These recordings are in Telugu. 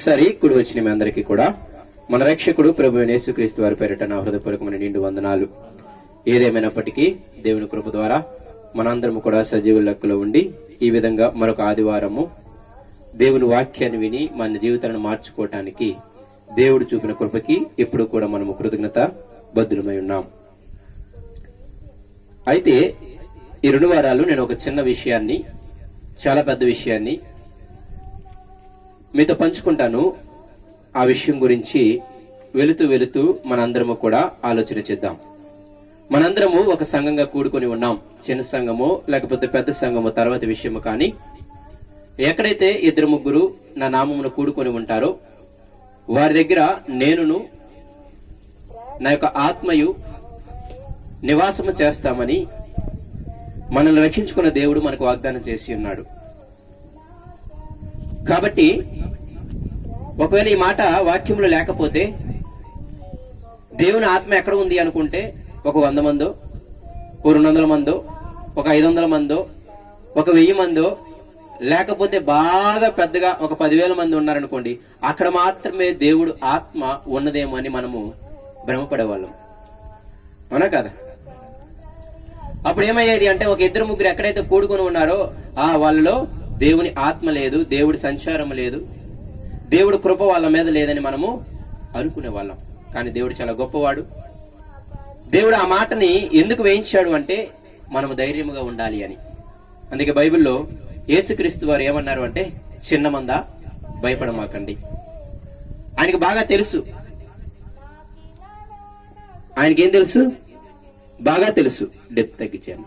సరే కూడి వచ్చిన మీ అందరికీ కూడా మన రక్షకుడు ప్రభు యేసుక్రీస్తు వారి పేరిట నా హృదయపూర్వకమైన నిండు వందనాలు. ఏదేమైనప్పటికీ దేవుని కృప ద్వారా మనందరము కూడా సజీవుల లెక్కలో ఉండి ఈ విధంగా మరొక ఆదివారము దేవుని వాక్యాన్ని విని మన జీవితాలను మార్చుకోవటానికి దేవుడు చూపిన కృపకి ఎప్పుడు కూడా మనము కృతజ్ఞత బద్దులమై ఉన్నాం. అయితే ఈ 2 వారాలు నేను ఒక చిన్న విషయాన్ని, చాలా పెద్ద విషయాన్ని మీతో పంచుకుంటాను. ఆ విషయం గురించి వెళుతూ మనందరము కూడా ఆలోచన చేద్దాం. మనందరము ఒక సంఘంగా కూడుకొని ఉన్నాం. చిన్న సంఘమో లేకపోతే పెద్ద సంఘమో తర్వాత విషయము, కానీ ఎక్కడైతే 2-3 నా నామమును కూడుకొని ఉంటారో వారి దగ్గర నేనును నా యొక్క ఆత్మయు నివాసము చేస్తామని మనల్ని రక్షించుకున్న దేవుడు మనకు వాగ్దానం చేసి ఉన్నాడు. కాబట్టి ఒకవేళ ఈ మాట వాక్యంలో లేకపోతే దేవుని ఆత్మ ఎక్కడ ఉంది అనుకుంటే ఒక 100 మందో, ఒక 200 మందో, ఒక 500 మందో, ఒక 1000 మందో, లేకపోతే బాగా పెద్దగా ఒక 10,000 మంది ఉన్నారనుకోండి, అక్కడ మాత్రమే దేవుడు ఆత్మ ఉన్నదేమో అని మనము భ్రమపడేవాళ్ళం. అవునా కదా? అప్పుడు ఏమయ్యేది అంటే ఒక 2-3 ఎక్కడైతే కూడుకొని ఉన్నారో వాళ్ళలో దేవుని ఆత్మ లేదు, దేవుడి సంచారం లేదు, దేవుడు కృప వాళ్ళ మీద లేదని మనము అనుకునే వాళ్ళం. కానీ దేవుడు చాలా గొప్పవాడు. దేవుడు ఆ మాటని ఎందుకు వేయించాడు అంటే మనము ధైర్యముగా ఉండాలి అని. అందుకే బైబిల్లో యేసుక్రీస్తు వారు ఏమన్నారు అంటే, చిన్న మంద భయపడమాకండి. ఆయనకి బాగా తెలుసు. ఆయనకేం తెలుసు? బాగా తెలుసు. డెప్త్ తగ్గించాను.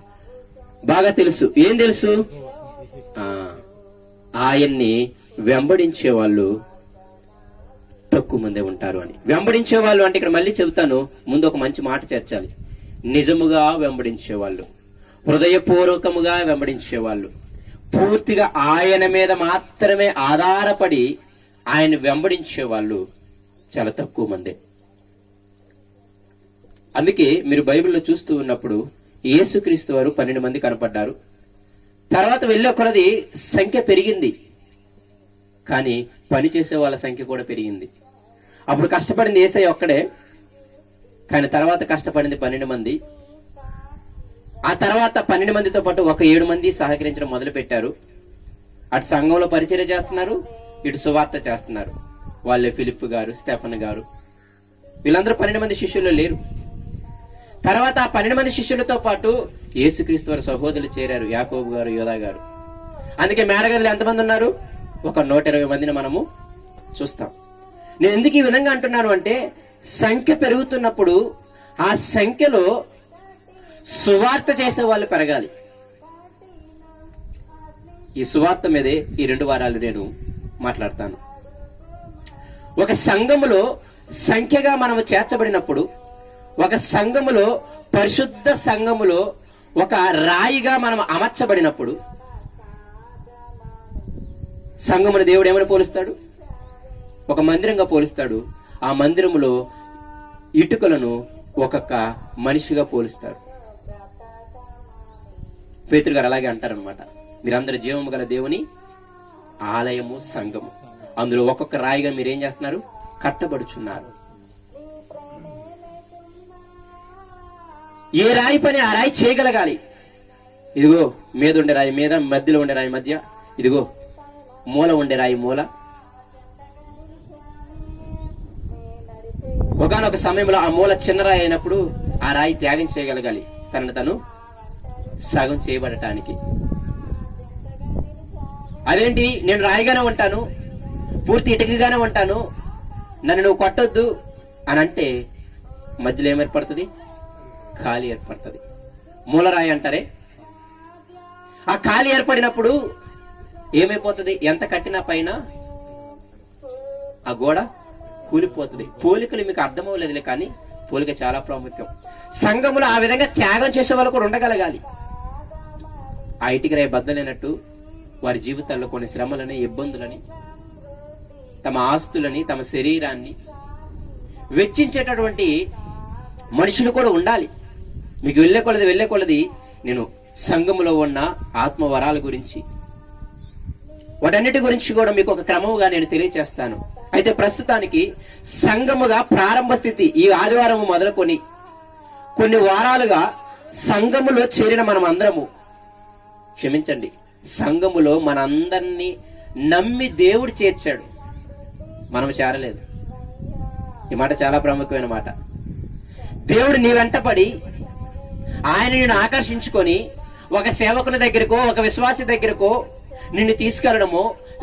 బాగా తెలుసు. ఏం తెలుసు? ఆయన్ని వెంబడించే వాళ్ళు తక్కువ మందే ఉంటారు అని. వెంబడించే వాళ్ళు అంటే ఇక్కడ మళ్ళీ చెబుతాను, ముందు ఒక మంచి మాట చేర్చాలి. నిజముగా వెంబడించే వాళ్ళు, హృదయపూర్వకముగా వెంబడించే వాళ్ళు, పూర్తిగా ఆయన మీద మాత్రమే ఆధారపడి ఆయన వెంబడించే వాళ్ళు చాలా తక్కువ మందే. అందుకే మీరు బైబిల్లో చూస్తూ ఉన్నప్పుడు యేసుక్రీస్తు వారు 12 మంది కనపడ్డారు. తర్వాత వెళ్ళే కొలది సంఖ్య పెరిగింది, కానీ పనిచేసే వాళ్ళ సంఖ్య కూడా పెరిగింది. అప్పుడు కష్టపడింది యేసయ్య ఒక్కడే, కానీ తర్వాత కష్టపడింది 12 మంది. ఆ తర్వాత 12 మందితో పాటు ఒక 7 మంది సహకరించడం మొదలు పెట్టారు. అటు సంఘంలో పరిచర్య చేస్తున్నారు, ఇటు సువార్త చేస్తున్నారు. వాళ్ళే ఫిలిప్ గారు, స్టెఫన్ గారు, వీళ్ళందరూ 12 మంది శిష్యులు లేరు. తర్వాత ఆ 12 మంది శిష్యులతో పాటు యేసుక్రీస్తు వారి సహోదరులు చేరారు, యాకోబు గారు, యోధా గారు. అందుకే మేడగదిలో ఎంతమంది ఉన్నారు? ఒక 120 మందిని మనము చూస్తాం. నేను ఎందుకు ఈ విధంగా అంటున్నాను అంటే, సంఖ్య పెరుగుతున్నప్పుడు ఆ సంఖ్యలో సువార్త చేసే వాళ్ళు పెరగాలి. ఈ సువార్త మీదే ఈ 2 వారాలు నేను మాట్లాడతాను. ఒక సంఘములో సంఖ్యగా మనము చేర్చబడినప్పుడు, ఒక సంఘములో, పరిశుద్ధ సంఘములో ఒక రాయిగా మనం అమర్చబడినప్పుడు, సంఘమును దేవుడు ఏమని పోలుస్తాడు? ఒక మందిరంగా పోలుస్తాడు. ఆ మందిరములో ఇటుకలను ఒక్కొక్క మనిషిగా పోలుస్తాడు. పేతురు గారు అలాగే అంటారనమాట, మీరందరూ జీవము గల దేవుని ఆలయము, సంఘము, అందులో ఒక్కొక్క రాయిగా మీరేం చేస్తున్నారు? కట్టబడుచున్నారు. ఏ రాయి పని ఆ రాయి చేయగలగాలి. ఇదిగో మీద ఉండే రాయి మీద, మధ్యలో ఉండే రాయి మధ్య, ఇదిగో మూల ఉండే రాయి మూల. ఒకనొక సమయంలో ఆ మూల చిన్న రాయి అయినప్పుడు ఆ రాయి త్యాగం చేయగలగాలి, తనను తను సగం చేయబడటానికి. అదేంటి, నేను రాయిగానే ఉంటాను, పూర్తి ఇటుకగానే ఉంటాను, నన్ను నువ్వు కొట్టొద్దు అని అంటే మధ్యలో ఏమేర్పడుతుంది? ఖాళీ ఏర్పడుతుంది. మూలరాయి అంటారే, ఆ ఖాళీ ఏర్పడినప్పుడు ఏమైపోతుంది? ఎంత కట్టినా పైన ఆ గోడ కూలిపోతుంది. పోలికలు మీకు అర్థమవ్వలేదులే, కానీ పోలిక చాలా ప్రాముఖ్యం. సంఘములో ఆ విధంగా త్యాగం చేసే వాళ్ళు కూడా ఉండగలగాలి. ఆ ఇటుక రాయి బద్దలైనట్టు వారి జీవితాల్లో కొన్ని శ్రమలని, ఇబ్బందులని, తమ ఆస్తులని, తమ శరీరాన్ని వెచ్చించేటటువంటి మనుషులు కూడా ఉండాలి. మీకు వెళ్ళే కొలది నేను సంఘములో ఉన్న ఆత్మ వరాల గురించి, వాటన్నిటి గురించి కూడా మీకు ఒక క్రమముగా నేను తెలియచేస్తాను. అయితే ప్రస్తుతానికి సంఘముగా ప్రారంభ స్థితి, ఈ ఆదివారం మొదలుకొని కొన్ని వారాలుగా సంఘములో చేరిన మనం అందరము, క్షమించండి, సంఘములో మనందరినీ నమ్మి దేవుడు చేర్చాడు, మనం చేరలేదు. ఈ మాట చాలా ప్రాముఖ్యమైన మాట. దేవుడు నీ వెంటపడి ఆయన నిన్ను ఆకర్షించుకొని ఒక సేవకుని దగ్గరకో ఒక విశ్వాసి దగ్గరకో నిన్ను తీసుకెళ్లడమో,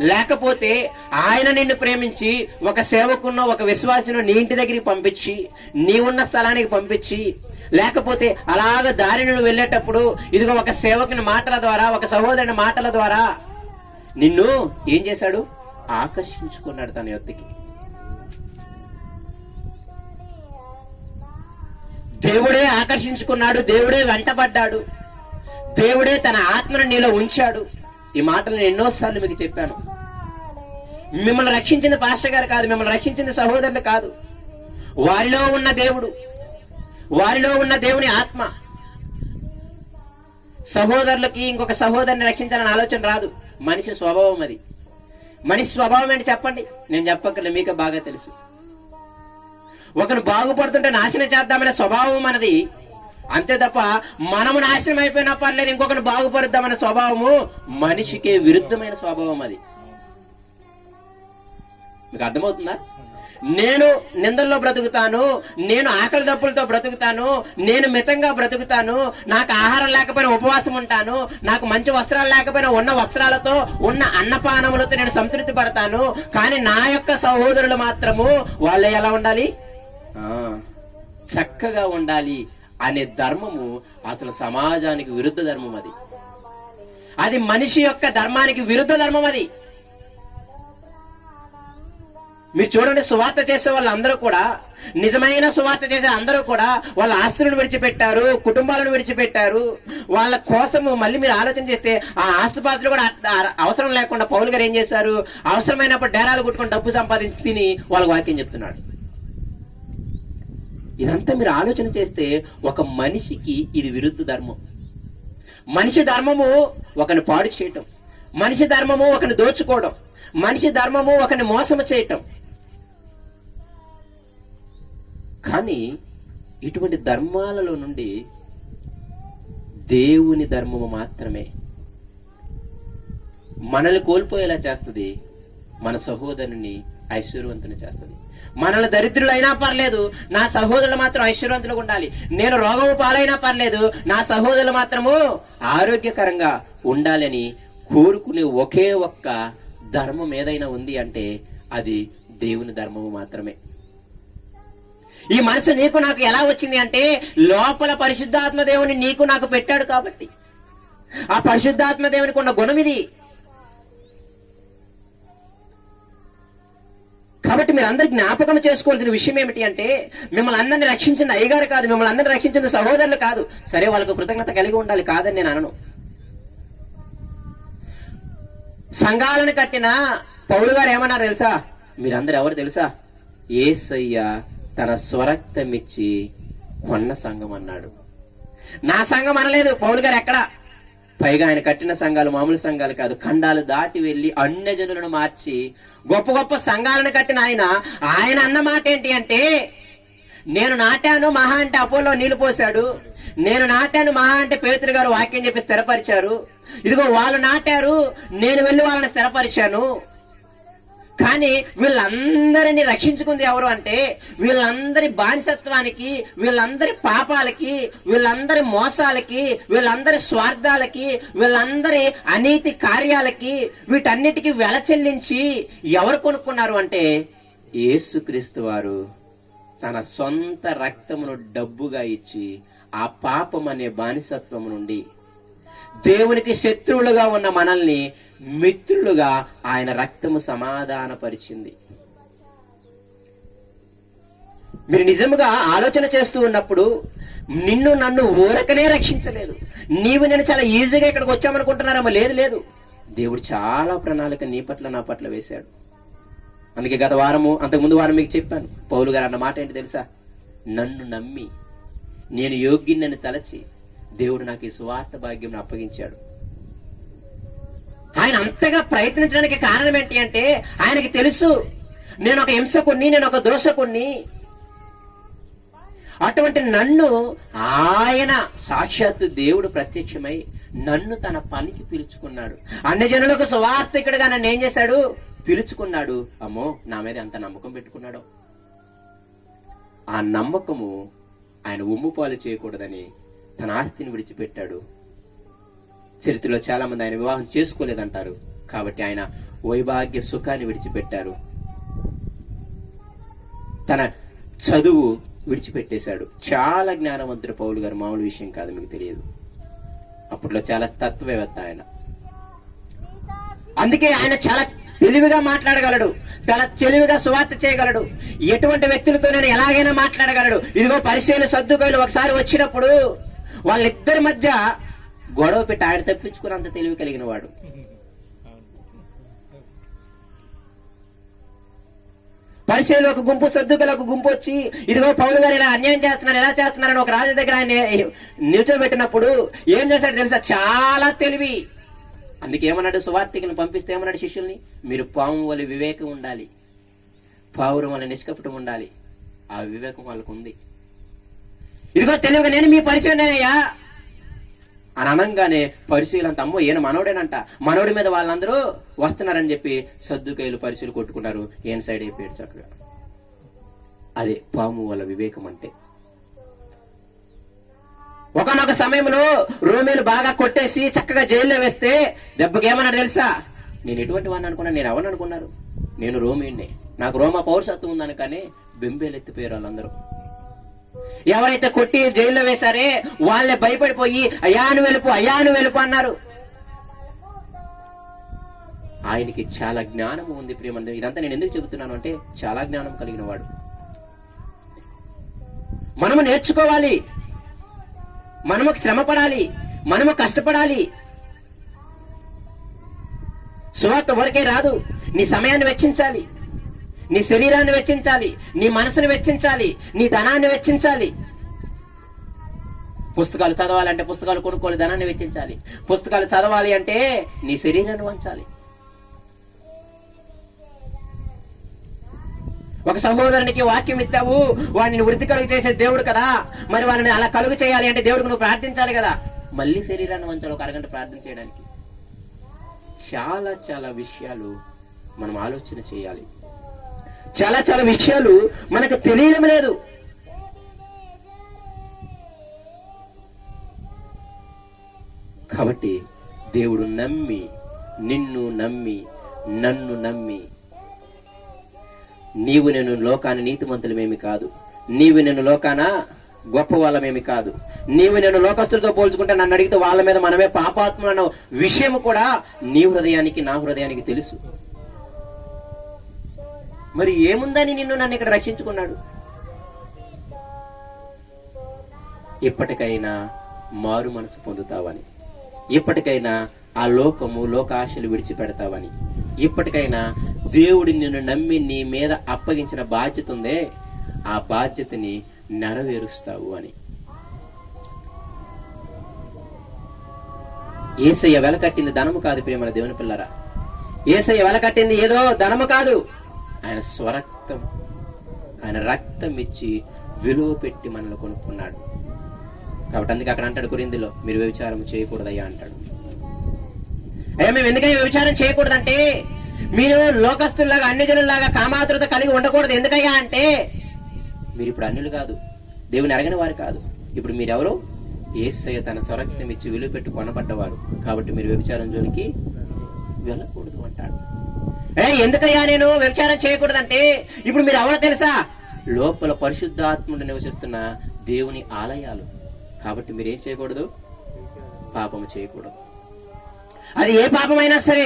లేకపోతే ఆయన నిన్ను ప్రేమించి ఒక సేవకున్నో ఒక విశ్వాసినో నీ ఇంటి దగ్గరికి పంపించి నీ ఉన్న స్థలానికి పంపించి, లేకపోతే అలాగ దారి నువ్వు వెళ్ళేటప్పుడు ఇదిగో ఒక సేవకుని మాటల ద్వారా ఒక సహోదరుని మాటల ద్వారా నిన్ను ఏం చేశాడు? ఆకర్షించుకున్నాడు తన యొద్దకి. దేవుడే ఆకర్షించుకున్నాడు, దేవుడే వెంటబడ్డాడు, దేవుడే తన ఆత్మను నీలో ఉంచాడు. ఈ మాటలు నేను ఎన్నోసార్లు మీకు చెప్పాను. మిమ్మల్ని రక్షించింది పాస్టర్ గారు కాదు, మిమ్మల్ని రక్షించింది సహోదరులు కాదు, వారిలో ఉన్న దేవుడు, వారిలో ఉన్న దేవుని ఆత్మ. సహోదరులకి ఇంకొక సహోదరుని రక్షించాలని ఆలోచన రాదు, మనిషి స్వభావం అది. మనిషి స్వభావం ఏంటి చెప్పండి? నేను చెప్పక్కర్లే, మీకే బాగా తెలుసు. ఒకరు బాగుపడుతుంటే నాశనం చేద్దామనే స్వభావం మనది, అంతే తప్ప మనము నాశనం అయిపోయినా పర్లేదు ఇంకొకరు బాగుపడుద్దామనే స్వభావము మనిషికే విరుద్ధమైన స్వభావం అది. మీకు అర్థమవుతుందా? నేను నిందల్లో బ్రతుకుతాను, నేను ఆకలి దప్పులతో బ్రతుకుతాను, నేను మితంగా బ్రతుకుతాను, నాకు ఆహారం లేకపోయినా ఉపవాసం ఉంటాను, నాకు మంచి వస్త్రాలు లేకపోయినా ఉన్న వస్త్రాలతో ఉన్న అన్నపానములతో నేను సంతృప్తి పడతాను. కానీ నా యొక్క సహోదరులు మాత్రము వాళ్ళు ఎలా ఉండాలి? చక్కగా ఉండాలి అనే ధర్మము అసలు సమాజానికి విరుద్ధ ధర్మం. అది మనిషి యొక్క ధర్మానికి విరుద్ధ ధర్మం అది. మీరు చూడండి, సువార్త చేసే వాళ్ళందరూ కూడా, నిజమైన సువార్త చేసే అందరూ కూడా వాళ్ళ ఆస్తులను విడిచిపెట్టారు, కుటుంబాలను విడిచిపెట్టారు. వాళ్ళ కోసము మళ్ళీ మీరు ఆలోచన చేస్తే ఆ ఆస్తుపాస్తులు కూడా అవసరం లేకుండా పౌలు గారు ఏం చేశారు? అవసరమైనప్పుడు డేరాలు కుట్టుకొని డబ్బు సంపాదించి తిని వాళ్ళకి వాక్యం చెప్తున్నాడు. ఇదంతా మీరు ఆలోచన చేస్తే ఒక మనిషికి ఇది విరుద్ధ ధర్మం. మనిషి ధర్మము ఒకరిని పాడు చేయటం, మనిషి ధర్మము ఒకరిని దోచుకోవడం, మనిషి ధర్మము ఒకరిని మోసము చేయటం. కానీ ఇటువంటి ధర్మాలలో నుండి దేవుని ధర్మము మాత్రమే మనల్ని కోల్పోయేలా చేస్తుంది, మన సహోదరుని ఐశ్వర్యవంతుని చేస్తుంది. మనల్ని దరిద్రులు అయినా పర్లేదు, నా సహోదరులు మాత్రం ఐశ్వర్యవంతులుగా ఉండాలి. నేను రోగము పాలైనా పర్లేదు, నా సహోదరులు మాత్రము ఆరోగ్యకరంగా ఉండాలని కోరుకునే ఒకే ఒక్క ధర్మం ఏదైనా ఉంది అంటే అది దేవుని ధర్మము మాత్రమే. ఈ మనసు నీకు నాకు ఎలా వచ్చింది అంటే లోపల పరిశుద్ధాత్మ దేవుని నీకు నాకు పెట్టాడు కాబట్టి. ఆ పరిశుద్ధాత్మ దేవునికి ఉన్న గుణం ఇది. కాబట్టి మీరు అందరు జ్ఞాపకం చేసుకోవాల్సిన విషయం ఏమిటి అంటే మిమ్మల్ని అందరినీ రక్షించింది అయ్యగారు కాదు, మిమ్మల్ని అందరినీ రక్షించింది సహోదరులు కాదు. సరే, వాళ్ళకు కృతజ్ఞత కలిగి ఉండాలి, కాదని నేను అనను. సంఘాలను కట్టిన పౌలు గారు ఏమన్నారు తెలుసా? మీరందరూ ఎవరు తెలుసా? యేసయ్య తన స్వరక్తమిచ్చి కొన్న సంఘం అన్నాడు. నా సంఘం అనలేదు పౌలు గారు ఎక్కడ. పైగా ఆయన కట్టిన సంఘాలు మామూలు సంఘాలు కాదు, ఖండాలు దాటి వెళ్లి అన్యజనులను మార్చి గొప్ప గొప్ప సంఘాలను కట్టిన ఆయన అన్న మాట ఏంటి అంటే, నేను నాటాను మహా అంటే అపోలో నీళ్లు పోశాడు, నేను నాటాను మహా అంటే పేతురు గారు వాక్యం చెప్పి స్థిరపరిచారు, ఇదిగో వాళ్ళు నాటారు, నేను వెళ్ళి వాళ్ళని స్థిరపరిచాను. కానీ వీళ్ళందరినీ రక్షించుకుంది ఎవరు అంటే వీళ్ళందరి బానిసత్వానికి, వీళ్ళందరి పాపాలకి, వీళ్ళందరి మోసాలకి, వీళ్ళందరి స్వార్థాలకి, వీళ్ళందరి అనీతి కార్యాలకి, వీటన్నిటికీ వెల చెల్లించి ఎవరు కొనుక్కున్నారు అంటే యేసుక్రీస్తు వారు తన సొంత రక్తమును డబ్బుగా ఇచ్చి ఆ పాపం అనే బానిసత్వం నుండి దేవునికి శత్రువులుగా ఉన్న మనల్ని మిత్రులుగా ఆయన రక్తము సమాధానపరిచింది. మీరు నిజముగా ఆలోచన చేస్తూ ఉన్నప్పుడు నిన్ను నన్ను ఊరకనే రక్షించలేదు, నీవు నేను చాలా ఈజీగా ఇక్కడికి వచ్చామనుకుంటున్నారేమో. లేదు లేదు, దేవుడు చాలా ప్రణాళిక నీ పట్ల నా పట్ల వేశాడు. అందుకే గత వారము అంతకుముందు వారం మీకు చెప్పాను, పౌలు గారు అన్న మాట ఏంటి తెలుసా? నన్ను నమ్మి నేను యోగ్యుని తలచి దేవుడు నాకు ఈ సువార్త భాగ్యం అప్పగించాడు. ఆయన అంతగా ప్రయత్నించడానికి కారణం ఏంటి అంటే ఆయనకి తెలుసు నేను ఒక హింసకుణ్ణి, నేను ఒక దోషకుణ్ణి. అటువంటి నన్ను ఆయన సాక్షాత్తు దేవుడు ప్రత్యక్షమై నన్ను తన పనికి పిలుచుకున్నాడు. అన్ని జనులకు సువార్తికుడిగా నన్ను ఏం చేశాడు? పిలుచుకున్నాడు. అమ్మో, నా మీద ఎంత నమ్మకం పెట్టుకున్నాడో. ఆ నమ్మకము ఆయన ఉమ్ముపాలు చేయకూడదని తన ఆస్తిని విడిచిపెట్టాడు. చరిత్రలో చాలా మంది ఆయన వివాహం చేసుకోలేదంటారు. కాబట్టి ఆయన వైభాగ్య సుఖాన్ని విడిచిపెట్టారు. తన చదువు విడిచిపెట్టేశాడు. చాలా జ్ఞానవంతుడు పౌలు గారు, మామూలు విషయం కాదు, మీకు తెలియదు. అప్పట్లో చాలా తత్వవేత్త ఆయన. అందుకే ఆయన చాలా తెలివిగా మాట్లాడగలడు, చాలా తెలివిగా సువార్త చేయగలడు. ఎటువంటి వ్యక్తులతో నేను ఎలాగైనా మాట్లాడగలడు. ఇదిగో పరిచయులు, సద్దుకాయులు ఒకసారి వచ్చినప్పుడు వాళ్ళిద్దరి మధ్య గొడవ పెట్టి ఆయన తప్పించుకున్నంత తెలివి కలిగిన వాడు. పరిచయులు ఒక గుంపు, సద్దుకాయులు ఒక గుంపు వచ్చి ఇదిగో పౌలు గారు ఇలా అన్యాయం చేస్తున్నారు, ఎలా చేస్తున్నారని ఒక రాజు దగ్గర ఆయన నిల్చోబెట్టినప్పుడు ఏం చేశాడు తెలుసా? చాలా తెలివి. అందుకే ఏమన్నాడు? సువార్తికులను పంపిస్తే ఏమన్నాడు శిష్యుల్ని? మీరు పాము వల్ల వివేకం ఉండాలి, పావురం వల్ల నిష్కపటం ఉండాలి. ఆ వివేకం వాళ్ళకు ఉంది. ఇదిగో తెలివిగా నేను మీ పరిచయనయ్యా అని అనగానే పరిచయులంత అమ్మో ఈయన మనోడేనంట, మనోడి మీద వాళ్ళందరూ వస్తున్నారని చెప్పి సద్దుకాయులు పరిచయులు కొట్టుకున్నారు. ఏం సైడ్ అయిపోయాడు చక్కగా. అదే పాము వల్ల వివేకం అంటే. ఒకనొక సమయంలో రోమీలు బాగా కొట్టేసి చక్కగా జైల్లో వేస్తే దెబ్బకి ఏమన్నాడు తెలుసా? నేను ఎటువంటి వాడిని అనుకున్నాను, నేను ఎవరిని అనుకున్నారు? నేను రోమీని, నాకు రోమా పౌరసత్వం ఉందని. కానీ బెంబేలు ఎత్తిపోయారు వాళ్ళందరూ. ఎవరైతే కొట్టి జైల్లో వేశారే వాళ్ళే భయపడిపోయి అయాను వెలుపు, అయాను వెలుపు అన్నారు. ఆయనకి చాలా జ్ఞానము ఉంది ప్రియమంది. ఇదంతా నేను ఎందుకు చెబుతున్నాను అంటే చాలా జ్ఞానం కలిగిన వాడు. మనము నేర్చుకోవాలి, మనము శ్రమ పడాలి, మనము కష్టపడాలి. సువార్త వరకే రాదు. నీ సమయాన్ని వెచ్చించాలి, నీ శరీరాన్ని వెచ్చించాలి, నీ మనసును వెచ్చించాలి, నీ ధనాన్ని వెచ్చించాలి. పుస్తకాలు చదవాలంటే పుస్తకాలు కొనుక్కోవాలి, ధనాన్ని వెచ్చించాలి. పుస్తకాలు చదవాలి అంటే నీ శరీరాన్ని వంచాలి. ఒక సహోదరునికి వాక్యం ఇస్తావు, వాడిని వృద్ధి కలుగు చేసే దేవుడు కదా, మరి వాడిని అలా కలుగు చేయాలి అంటే దేవుడికి నువ్వు ప్రార్థించాలి కదా. మళ్ళీ శరీరాన్ని వంచాలి ఒక అరగంట ప్రార్థన చేయడానికి. చాలా చాలా విషయాలు మనం ఆలోచన చేయాలి. చాలా చాలా విషయాలు మనకు తెలియడం లేదు. కాబట్టి దేవుడు నమ్మి, నిన్ను నమ్మి, నన్ను నమ్మి, నీవు నేను లోకాన్ని నీతిమంతులమేమి కాదు, నీవు నేను లోకాన గొప్ప వాళ్ళమేమి కాదు, నీవు నేను లోకస్తులతో పోల్చుకుంటే నన్ను అడిగితే వాళ్ళ మీద మనమే పాపాత్ములు అన్న విషయం కూడా నీ హృదయానికి నా హృదయానికి తెలుసు. మరి ఏముందని నన్ను ఇక్కడ రక్షించుకున్నాడు? ఇప్పటికైనా మారు మనసు పొందుతావని, ఇప్పటికైనా ఆ లోకము, లోకాశలు విడిచిపెడతావని, ఇప్పటికైనా దేవుడి నిన్ను నమ్మి నీ మీద అప్పగించిన బాధ్యత ఉందే, ఆ బాధ్యతని నెరవేరుస్తావు అని. యేసయ్య వెలకట్టింది ధనము కాదు ప్రియమైన దేవుని పిల్లరా. యేసయ్య వెలకట్టింది ఏదో ధనము కాదు, ఆయన స్వరక్తం, ఆయన రక్తం ఇచ్చి విలువ పెట్టి మనల్ని కొనుక్కున్నాడు. కాబట్టి అందుకే అక్కడ అంటాడు కొరింథీలో, మీరు వ్యభిచారం చేయకూడదయ్యా అంటాడు. అయ్యా మేము ఎందుకయ్యా వ్యభిచారం చేయకూడదంటే, మీరు లోకస్తుల్లాగా అన్ని జనుల్లాగా కామాతురత కలిగి ఉండకూడదు. ఎందుకయ్యా అంటే మీరు ఇప్పుడు అన్యులు కాదు, దేవుని ఎరగని వారు కాదు. ఇప్పుడు మీరెవరు? యేసయ్య తన స్వరక్తం ఇచ్చి విలువ పెట్టి కొనబడ్డవారు. కాబట్టి మీరు వ్యభిచారం జోలికి వెళ్ళకూడదు అంటాడు. ఎందుకయ్యా నేను వ్యభిచారం చేయకూడదంటే, ఇప్పుడు మీరు ఎవరో తెలుసా? లోపల పరిశుద్ధాత్ముడు నివసిస్తున్న దేవుని ఆలయాలు. కాబట్టి మీరు ఏం చేయకూడదు? పాపము చేయకూడదు. అది ఏ పాపమైనా సరే,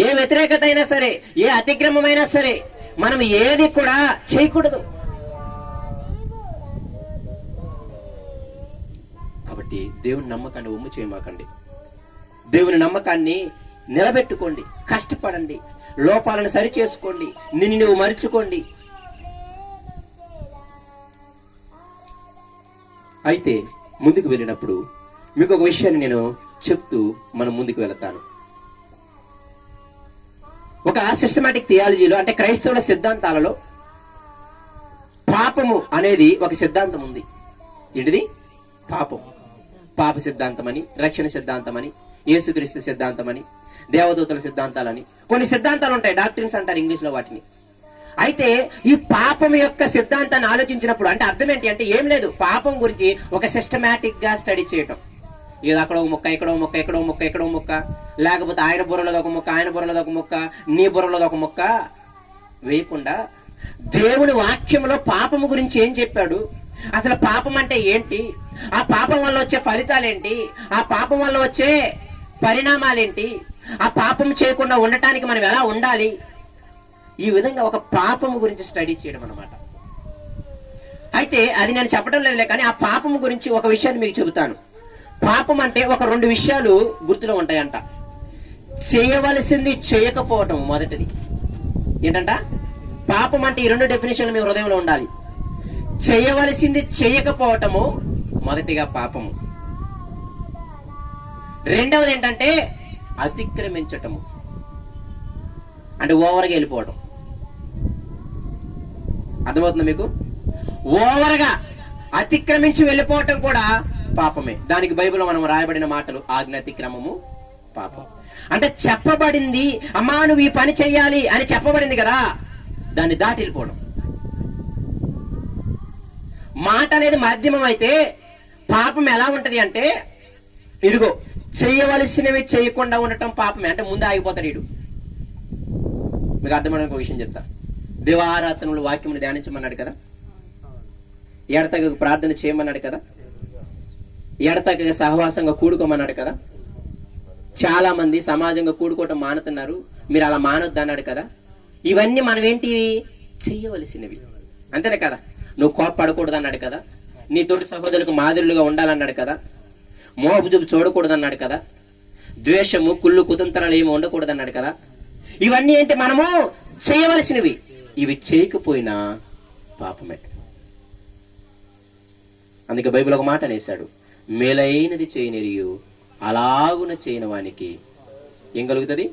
ఏ వ్యతిరేకత అయినా సరే, ఏ అతిక్రమమైనా సరే, మనం ఏది కూడా చేయకూడదు. కాబట్టి దేవుని నమ్మకాన్ని ఒమ్ము చేయమాకండి. దేవుని నమ్మకాన్ని నిలబెట్టుకోండి, కష్టపడండి, లోపాలను సరి చేసుకోండి, నిన్ను నువ్వు మరుచుకోండి. అయితే ముందుకు వెళ్ళినప్పుడు మీకు ఒక విషయాన్ని నేను చెప్తూ మనం ముందుకు వెళతాను. ఒక సిస్టమాటిక్ థియాలజీలో అంటే క్రైస్తవుల సిద్ధాంతాలలో పాపము అనేది ఒక సిద్ధాంతం ఉంది. ఏంటిది? పాపం. పాప సిద్ధాంతం అని, రక్షణ సిద్ధాంతం అని, యేసుక్రీస్తు సిద్ధాంతం అని, దేవదూతల సిద్ధాంతాలని కొన్ని సిద్ధాంతాలు ఉంటాయి. డాక్ట్రిన్స్ అంటారు ఇంగ్లీష్ లో వాటిని. అయితే ఈ పాపం యొక్క సిద్ధాంతాన్ని ఆలోచించినప్పుడు అంటే అర్థం ఏంటి అంటే ఏం లేదు, పాపం గురించి ఒక సిస్టమాటిక్ గా స్టడీ చేయటం. ఇది అక్కడ ఒక ముక్క, ఇక్కడ ఒక ముక్క, ఇక్కడ ఒక ముక్క, ఇక్కడ ఒక ముక్క, లేకపోతే ఆయన బుర్రలో ఒక ముక్క, ఆయన బుర్రలో ఒక ముక్క, నీ బుర్రలో ఒక ముక్క వేయకుండా దేవుని వాక్యంలో పాపము గురించి ఏం చెప్పాడు, అసలు పాపం అంటే ఏంటి, ఆ పాపం వల్ల వచ్చే ఫలితాలేంటి, ఆ పాపం వల్ల వచ్చే పరిణామాలేంటి, ఆ పాపం చేయకుండా ఉండటానికి మనం ఎలా ఉండాలి, ఈ విధంగా ఒక పాపము గురించి స్టడీ చేయడం అన్నమాట. అయితే అది నేను చెప్పడం లేదులే, కానీ ఆ పాపము గురించి ఒక విషయాన్ని మీకు చెబుతాను. పాపం అంటే ఒక 2 విషయాలు గుర్తులో ఉంటాయంట. చేయవలసింది చేయకపోవటం మొదటిది. ఏంటంట? పాపం అంటే ఈ 2 డెఫినేషన్లు మీ హృదయంలో ఉండాలి. చేయవలసింది చేయకపోవటము మొదటిగా పాపము. రెండవది ఏంటంటే అతిక్రమించటము, అంటే ఓవర్గా వెళ్ళిపోవటం. అర్థమవుతుందా మీకు? ఓవర్గా అతిక్రమించి వెళ్ళిపోవటం కూడా పాపమే. దానికి బైబిల్లో మనం రాయబడిన మాటలు ఆజ్ఞాతిక్రమము పాపం. అంటే చెప్పబడింది, అమ్మా నువ్వు ఈ పని చెయ్యాలి అని చెప్పబడింది కదా, దాన్ని దాటి వెళ్ళిపోవడం. మాట అనేది మాధ్యమం అయితే పాపం ఎలా ఉంటది అంటే, ఇదిగో చేయవలసినవి చేయకుండా ఉండటం పాపమే. అంటే ముందు ఆగిపోతాడు వీడు. మీకు అర్థమైన ఒక విషయం చెప్తా. దివారాత్రములు వాక్యమును ధ్యానించమన్నాడు కదా, ఎడతెగక ప్రార్థన చేయమన్నాడు కదా, ఎడతెగక సహవాసంగా కూడుకోమన్నాడు కదా. చాలా మంది సమాజంగా కూడుకోవటం మానుతున్నారు, మీరు అలా మానొద్దు అన్నాడు కదా. ఇవన్నీ మనం ఏంటి చేయవలసినవి, అంతేనే కదా. నువ్వు కోపపడకూడదు అన్నాడు కదా, నీ తోటి సహోదరులకు మాదిరులుగా ఉండాలన్నాడు కదా, మోహపు చూపు చూడకూడదు అన్నాడు కదా, ద్వేషము కుళ్ళు కుతంత్రాలు ఏమి ఉండకూడదు అన్నాడు కదా. ఇవన్నీ ఏంటి? మనము చేయవలసినవి. ఇవి చేయకపోయినా పాపమే. అందుకే బైబిల్ ఒక మాట అనేశాడు, మేలైనది చేయనిరియు అలాగున చేయని వానికి ఏం కలుగుతుంది?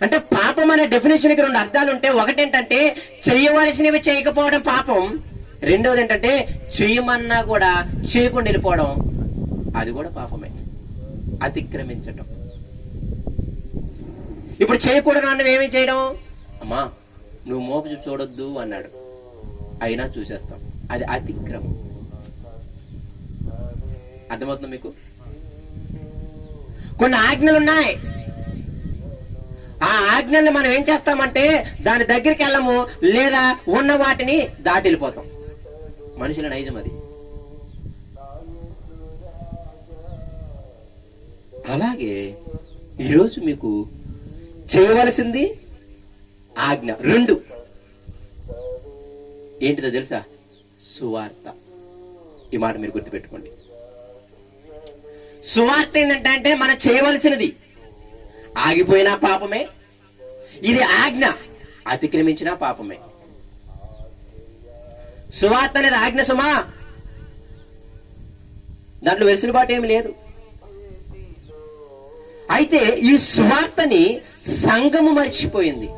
అంటే పాపం అనే డెఫినేషన్ కి 2 అర్థాలు ఉంటాయి. ఒకటేంటంటే చేయవలసినవి చేయకపోవడం పాపం, రెండవది ఏంటంటే చేయమన్నా కూడా చేయకుండా వెళ్ళిపోవడం, అది కూడా పాపమే. అతిక్రమించటం. ఇప్పుడు చేయకూడదు అన్నవి ఏమి చేయడం? అమ్మా నువ్వు మోపు చూపు చూడొద్దు అన్నాడు, అయినా చూసేస్తాం, అది అతిక్రమం. అర్థమవుతుందా మీకు? కొన్ని ఆజ్ఞలు ఉన్నాయి, ఆ ఆజ్ఞల్ని మనం ఏం చేస్తామంటే దాని దగ్గరికి వెళ్ళము, లేదా ఉన్న వాటిని దాటి వెళ్ళిపోతాం. మనుషుల నైజం అది. అలాగే ఈరోజు మీకు చేయవలసింది ఆజ్ఞ 2 ఏంటిదో తెలుసా? సువార్త. ఈ మాట మీరు గుర్తుపెట్టుకోండి. సువార్త ఏంటంటే మనం చేయవలసినది, ఆగిపోయినా పాపమే. ఇది ఆజ్ఞ, అతిక్రమించినా పాపమే. సువార్త అనేది ఆజ్ఞ సుమా, దాంట్లో వెసులుబాటు ఏమి లేదు. అయితే ఈ సువార్తని సంఘము మర్చిపోయింది.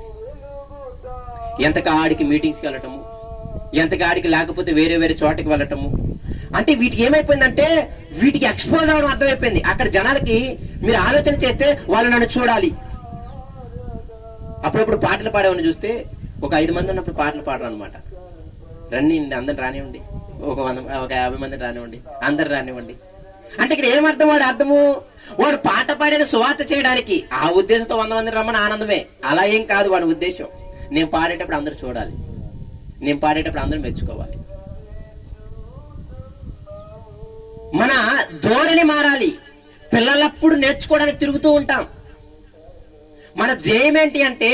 ఎంతకాడికి మీటింగ్స్కి వెళ్ళటము, ఎంతకాడికి లేకపోతే వేరే వేరే చోటకి వెళ్ళటము. అంటే వీటికి ఏమైపోయిందంటే వీటికి ఎక్స్పోజ్ అవడం అర్థమైపోయింది. అక్కడ జనాలకి మీరు ఆలోచన చేస్తే వాళ్ళు నన్ను చూడాలి. అప్పుడప్పుడు పాటలు పాడేవాడిని చూస్తే ఒక 5 మంది ఉన్నప్పుడు పాటలు పాడరు అనమాట. రండి అందరు రానివ్వండి, ఒక 50 మంది రానివ్వండి, అందరు రానివ్వండి. అంటే ఇక్కడ ఏమర్థం? వాడు అర్థము, వాడు పాట పాడేది సువార్త చేయడానికి. ఆ ఉద్దేశంతో 100 మంది రమ్మని ఆనందమే. అలా ఏం కాదు వాడి ఉద్దేశం. నేను పాడేటప్పుడు అందరూ చూడాలి, నేను పాడేటప్పుడు అందరూ మెచ్చుకోవాలి. మన ధోరణి మారాలి. పిల్లలప్పుడు నేర్చుకోవడానికి తిరుగుతూ ఉంటాం. మన ధ్యేయం ఏంటి అంటే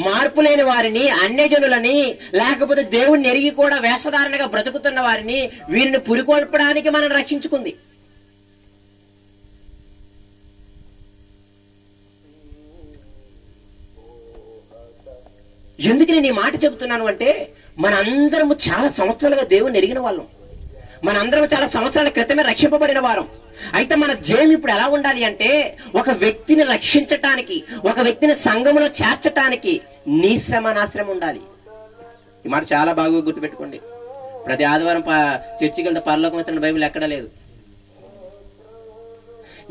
మార్పు లేని వారిని, అన్యజనులని, లేకపోతే దేవుణ్ణి ఎరిగి కూడా వేషధారణగా బ్రతుకుతున్న వారిని, వీరిని పురికొల్పడానికి మనం రక్షించుకుంది. ఎందుకు నేను ఈ మాట చెబుతున్నాను అంటే, మనందరము చాలా సంవత్సరాలుగా దేవుణ్ణి ఎరిగిన వాళ్ళం, మనందరం చాలా సంవత్సరాల క్రితమే రక్షింపబడిన వారం. అయితే మన జయం ఇప్పుడు ఎలా ఉండాలి అంటే, ఒక వ్యక్తిని రక్షించటానికి, ఒక వ్యక్తిని సంఘములో చేర్చటానికి నీ శ్రమ నా శ్రమ ఉండాలి. ఈ మాట చాలా బాగా గుర్తుపెట్టుకోండి. ప్రతి ఆదివారం చర్చికి వెళ్తే పరలోకం వెళ్తున్న బైబిల్ ఎక్కడా లేదు.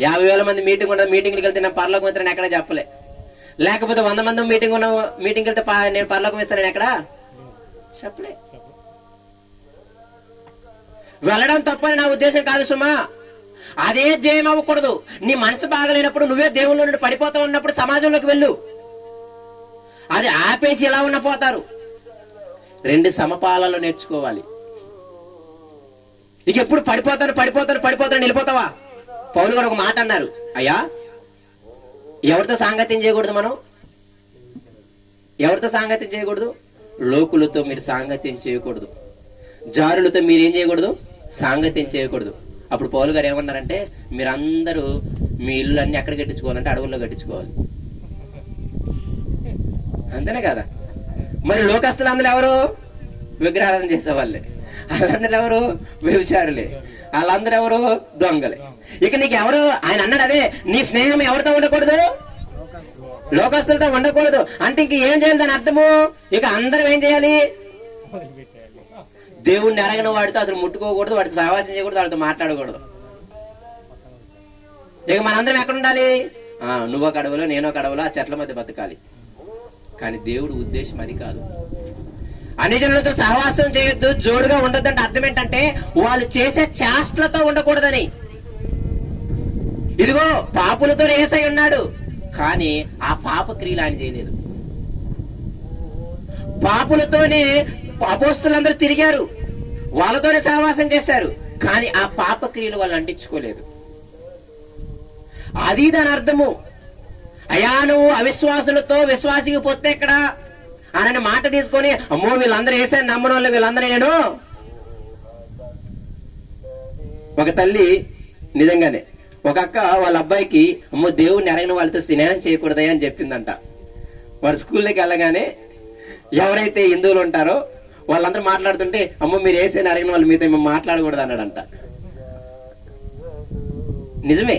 50,000 మంది మీటింగ్ ఉండదు, మీటింగ్కి వెళ్తే నేను పరలోకం వెళ్తానని ఎక్కడా చెప్పలే. లేకపోతే 100 మంది మీటింగ్ వెళ్తే నేను పరలోకం ఇస్తానని ఎక్కడా చెప్పలే. వెళ్ళడం తప్పని నా ఉద్దేశం కాదు సుమా. అదే జయం అవ్వకూడదు. నీ మనసు బాగలేనప్పుడు, నువ్వే దేవుళ్ళ నుండి పడిపోతా ఉన్నప్పుడు సమాజంలోకి వెళ్ళు. అది ఆపేసి ఎలా ఉన్న పోతారు. 2 సమపాలలో నేర్చుకోవాలి. ఇక ఎప్పుడు పడిపోతాను వెళ్ళిపోతావా? పౌలు గారు ఒక మాట అన్నారు, అయ్యా ఎవరితో సాంగత్యం చేయకూడదు, మనం ఎవరితో సాంగత్యం చేయకూడదు? లోకులతో మీరు సాంగత్యం చేయకూడదు, జారులతో మీరేం చేయకూడదు, సాంగత్యం చేయకూడదు. అప్పుడు పౌలు గారు ఏమన్నారంటే, మీరందరూ మీ ఇల్లు అన్ని ఎక్కడ కట్టించుకోవాలంటే అడవుల్లో కట్టించుకోవాలి. అంతేనే కదా? మరి లోకస్తులు అందరూ ఎవరు? విగ్రహారాధన చేసేవాళ్ళే. వాళ్ళందరూ ఎవరు? వ్యభిచారులే. వాళ్ళందరూ ఎవరు? దొంగలే. ఇక నీకు ఎవరు? ఆయన అన్నాడు, అదే నీ స్నేహం ఎవరితో ఉండకూడదు? లోకస్తులతో ఉండకూడదు. అంటే ఇంక ఏం చేయాలి దాని అర్థము? ఇక అందరం ఏం చేయాలి? దేవుణ్ణి ఎరగని వాడితో అసలు ముట్టుకోకూడదు, వాడితో సహవాసం చేయకూడదు, వాడితో మాట్లాడకూడదు. ఇక మనందరం ఎక్కడ ఉండాలి? నువ్వో కడవలో నేనో కడవలో ఆ చెట్ల మధ్య బతకాలి. కానీ దేవుడు ఉద్దేశం అది కాదు. అన్ని జనులతో సహవాసం చేయొద్దు, జోడుగా ఉండొద్దు అంటే అర్థం ఏంటంటే, వాళ్ళు చేసే చేష్టలతో ఉండకూడదని. ఇదిగో పాపులతో యేసై ఉన్నాడు, కానీ ఆ పాప క్రియలు ఆయన చేయలేదు. పాపులతోనే అపోస్తలులందరూ తిరిగారు, వాళ్ళతోనే సహవాసం చేశారు, కానీ ఆ పాప క్రియలు వాళ్ళు అంటించుకోలేదు. అది దాని అర్థము. అయ్యా నువ్వు అవిశ్వాసులతో విశ్వాసికి పోతే ఎక్కడ అని మాట తీసుకొని, అమ్మో వీళ్ళందరూ వేసాను నమ్మడం వల్ల వీళ్ళందరూ నేను. ఒక తల్లి నిజంగానే ఒక అక్క వాళ్ళ అబ్బాయికి, అమ్మో దేవుడిని ఎరగిన వాళ్ళతో స్నేహం చేయకూడదా అని చెప్పిందంట. వాడు స్కూల్లోకి వెళ్ళగానే ఎవరైతే హిందువులు ఉంటారో వాళ్ళందరూ మాట్లాడుతుంటే, అమ్మో మీరు వేసేని అరగిన వాళ్ళు మీతో మేము మాట్లాడకూడదు అన్నాడంట. నిజమే.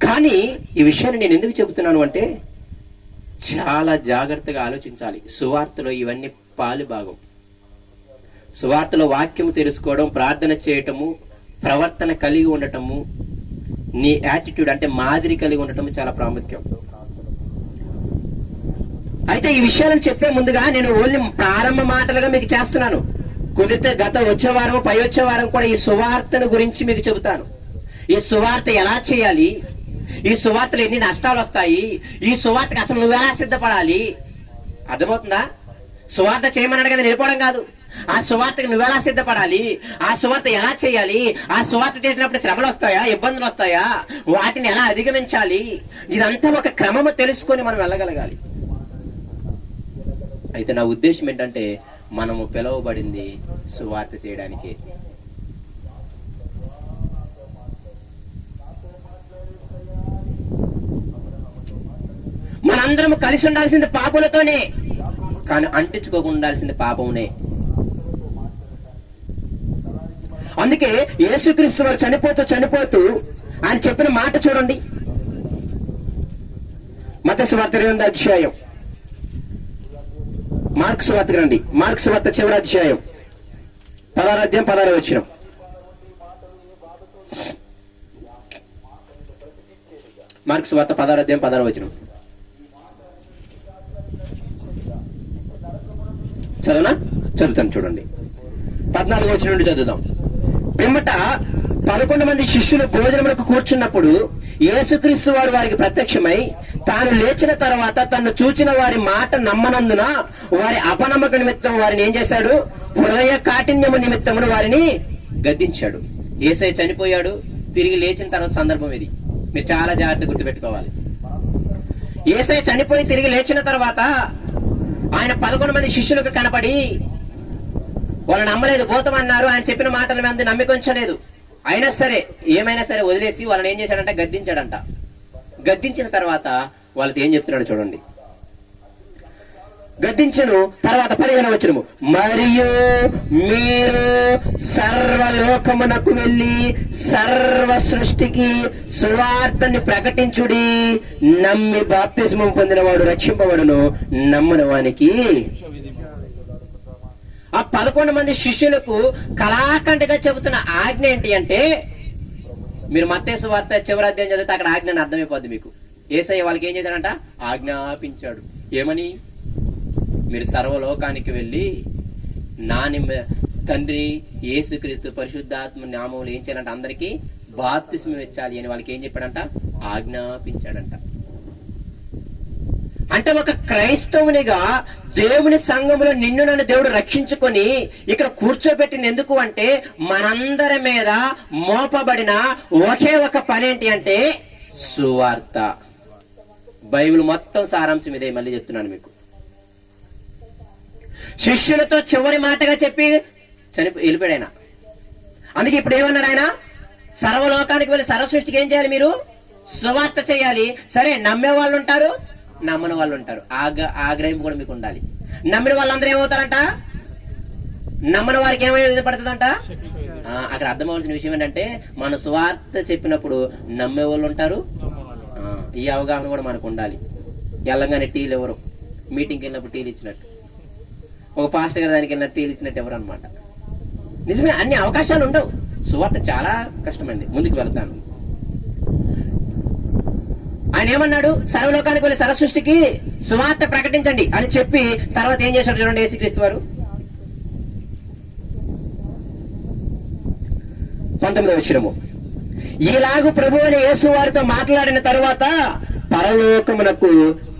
కానీ ఈ విషయాన్ని నేను ఎందుకు చెబుతున్నాను అంటే, చాలా జాగ్రత్తగా ఆలోచించాలి. సువార్తలో ఇవన్నీ పాలు భాగం. సువార్తలో వాక్యము తెలుసుకోవడం, ప్రార్థన చేయటము, ప్రవర్తన కలిగి ఉండటము, నీ యాటిట్యూడ్ అంటే మాదిరి కలిగి ఉండటము చాలా ప్రాముఖ్యం. అయితే ఈ విషయాలను చెప్పే ముందుగా నేను ఓన్లీ ప్రారంభ మాటలుగా మీకు చేస్తున్నాను. కుదిరితే వచ్చే వారం పై వచ్చే వారం కూడా ఈ సువార్తను గురించి మీకు చెబుతాను. ఈ సువార్త ఎలా చేయాలి, ఈ సువార్తలు ఎన్ని నష్టాలు వస్తాయి, ఈ సువార్తకు అసలు నువ్వు ఎలా సిద్ధపడాలి. అర్థమవుతుందా? సువార్త చేయమన్నాడు కదా, నిలిపోవడం కాదు. ఆ సువార్తకు నువ్వెలా సిద్ధపడాలి, ఆ సువార్త ఎలా చేయాలి, ఆ సువార్త చేసినప్పుడు శ్రమలు వస్తాయా, ఇబ్బందులు వస్తాయా, వాటిని ఎలా అధిగమించాలి, ఇదంతా ఒక క్రమము తెలుసుకొని మనం వెళ్ళగలగాలి. అయితే నా ఉద్దేశం ఏంటంటే, మనము పిలువబడింది సువార్త చేయడానికి. మనందరం కలిసి ఉండాల్సింది పాపులతోనే, కానీ అంటించుకోకుండా ఉండాల్సింది పాపమునే. అందుకే యేసుక్రీస్తు వారు చనిపోతూ ఆయన చెప్పిన మాట చూడండి. మత్తయి సువార్త 8వ అధ్యాయం, మార్కు సువార్త రండి. మార్కు సువార్త చివరి అధ్యాయం 16వ అధ్యాయం 16వ వచనం. మార్కు సువార్త 16వ అధ్యాయం 16వ వచనం చదువుతాను చూడండి. 14వ వచనం నుండి చదువుదాం. పిమ్మట 11 మంది శిష్యులు భోజనములకు కూర్చున్నప్పుడు యేసుక్రీస్తు వారు వారికి ప్రత్యక్షమై, తాను లేచిన తర్వాత తను చూచిన వారి మాట నమ్మనందున వారి అపనమ్మక నిమిత్తం వారిని ఏం చేశాడు? హృదయ కాఠిన్యము నిమిత్తమును వారిని గద్దించాడు. యేసయ్య చనిపోయాడు, తిరిగి లేచిన తర్వాత సందర్భం ఇది. మీరు చాలా జాగ్రత్త గుర్తుపెట్టుకోవాలి. యేసయ్య చనిపోయి తిరిగి లేచిన తర్వాత ఆయన 11 మంది శిష్యులకు కనపడి, వాళ్ళు నమ్మలేదు, పోతామన్నారు. ఆయన చెప్పిన మాటల మీద నమ్మిక ఉంచలేదు. అయినా సరే ఏమైనా సరే వదిలేసి వాళ్ళని ఏం చేశాడంట? గద్దించాడంట. గద్దించిన తర్వాత వాళ్ళతో ఏం చెప్తున్నాడు చూడండి. గద్దించెను. తర్వాత 15వ వచనము, మరియు మీరు సర్వలోకమునకు వెళ్ళి సర్వ సృష్టికి సువార్తని ప్రకటించుడి, నమ్మి బాప్తిస్మం పొందినవాడు రక్షింపబడును, నమ్మని వానికి. ఆ 11 మంది శిష్యులకు కళాఖండిగా చెబుతున్న ఆజ్ఞ ఏంటి అంటే, మీరు మత్తయి సువార్త చివరి అధ్యాయం చదివితే అక్కడ ఆజ్ఞని అర్థమైపోద్ది మీకు. యేసయ్య వాళ్ళకి ఏం చేశాడంట? ఆజ్ఞాపించాడు. ఏమని? మీరు సర్వలోకానికి వెళ్ళి నా తండ్రి యేసుక్రీస్తు పరిశుద్ధాత్మ నామములో ఏం చేయాలంట? అందరికీ బాప్తిస్మం ఇచ్చాలి అని వాళ్ళకి ఏం చెప్పాడంట? ఆజ్ఞాపించాడంట. అంటే ఒక క్రైస్తవునిగా దేవుని సంఘములో నిన్ను నన్ను దేవుడు రక్షించుకొని ఇక్కడ కూర్చోబెట్టింది ఎందుకు అంటే, మనందరి మీద మోపబడిన ఒకే ఒక పని ఏంటి అంటే సువార్త. బైబిల్ మొత్తం సారాంశం ఇదే. మళ్ళీ చెప్తున్నాను మీకు. శిష్యులతో చివరి మాటగా చెప్పి వెళ్ళిపోయాడు ఆయన. అందుకే ఇప్పుడు ఏమన్నాడు ఆయన? సర్వలోకానికి వెళ్ళి సర్వసృష్టికి ఏం చేయాలి? మీరు సువార్త చేయాలి. సరే, నమ్మే వాళ్ళు ఉంటారు, నమ్మని వాళ్ళు ఉంటారు. ఆగ్రహింపు కూడా మీకు ఉండాలి. నమ్మిన వాళ్ళందరూ ఏమవుతారంట? నమ్మని వారికి ఏమైనా పడుతుందంట? అక్కడ అర్థమవలసిన విషయం ఏంటంటే, మన సువార్త చెప్పినప్పుడు నమ్మే వాళ్ళు ఉంటారు. ఈ అవగాహన కూడా మనకు ఉండాలి. ఎల్లంగానే టీలు ఎవరు, మీటింగ్కి వెళ్ళినప్పుడు టీలు ఇచ్చినట్టు, ఒక పాస్టర్ గారి దానికి వెళ్ళినట్టు టీలు ఇచ్చినట్టు ఎవరు అనమాట. నిజమే, అన్ని అవకాశాలు ఉండవు. సువార్త చాలా కష్టమండి. ముందుకు వెళ్తాను. ఆయన ఏమన్నాడు? సర్వలోకానికి వెళ్ళి సర్వసృష్టికి సువార్త ప్రకటించండి అని చెప్పి తర్వాత ఏం చేశాడు చూడండి యేసుక్రీస్తు వారు. 19వ వచనము, ఈలాగు ప్రభు అని యేసు వారితో మాట్లాడిన తరువాత పరలోకమునకు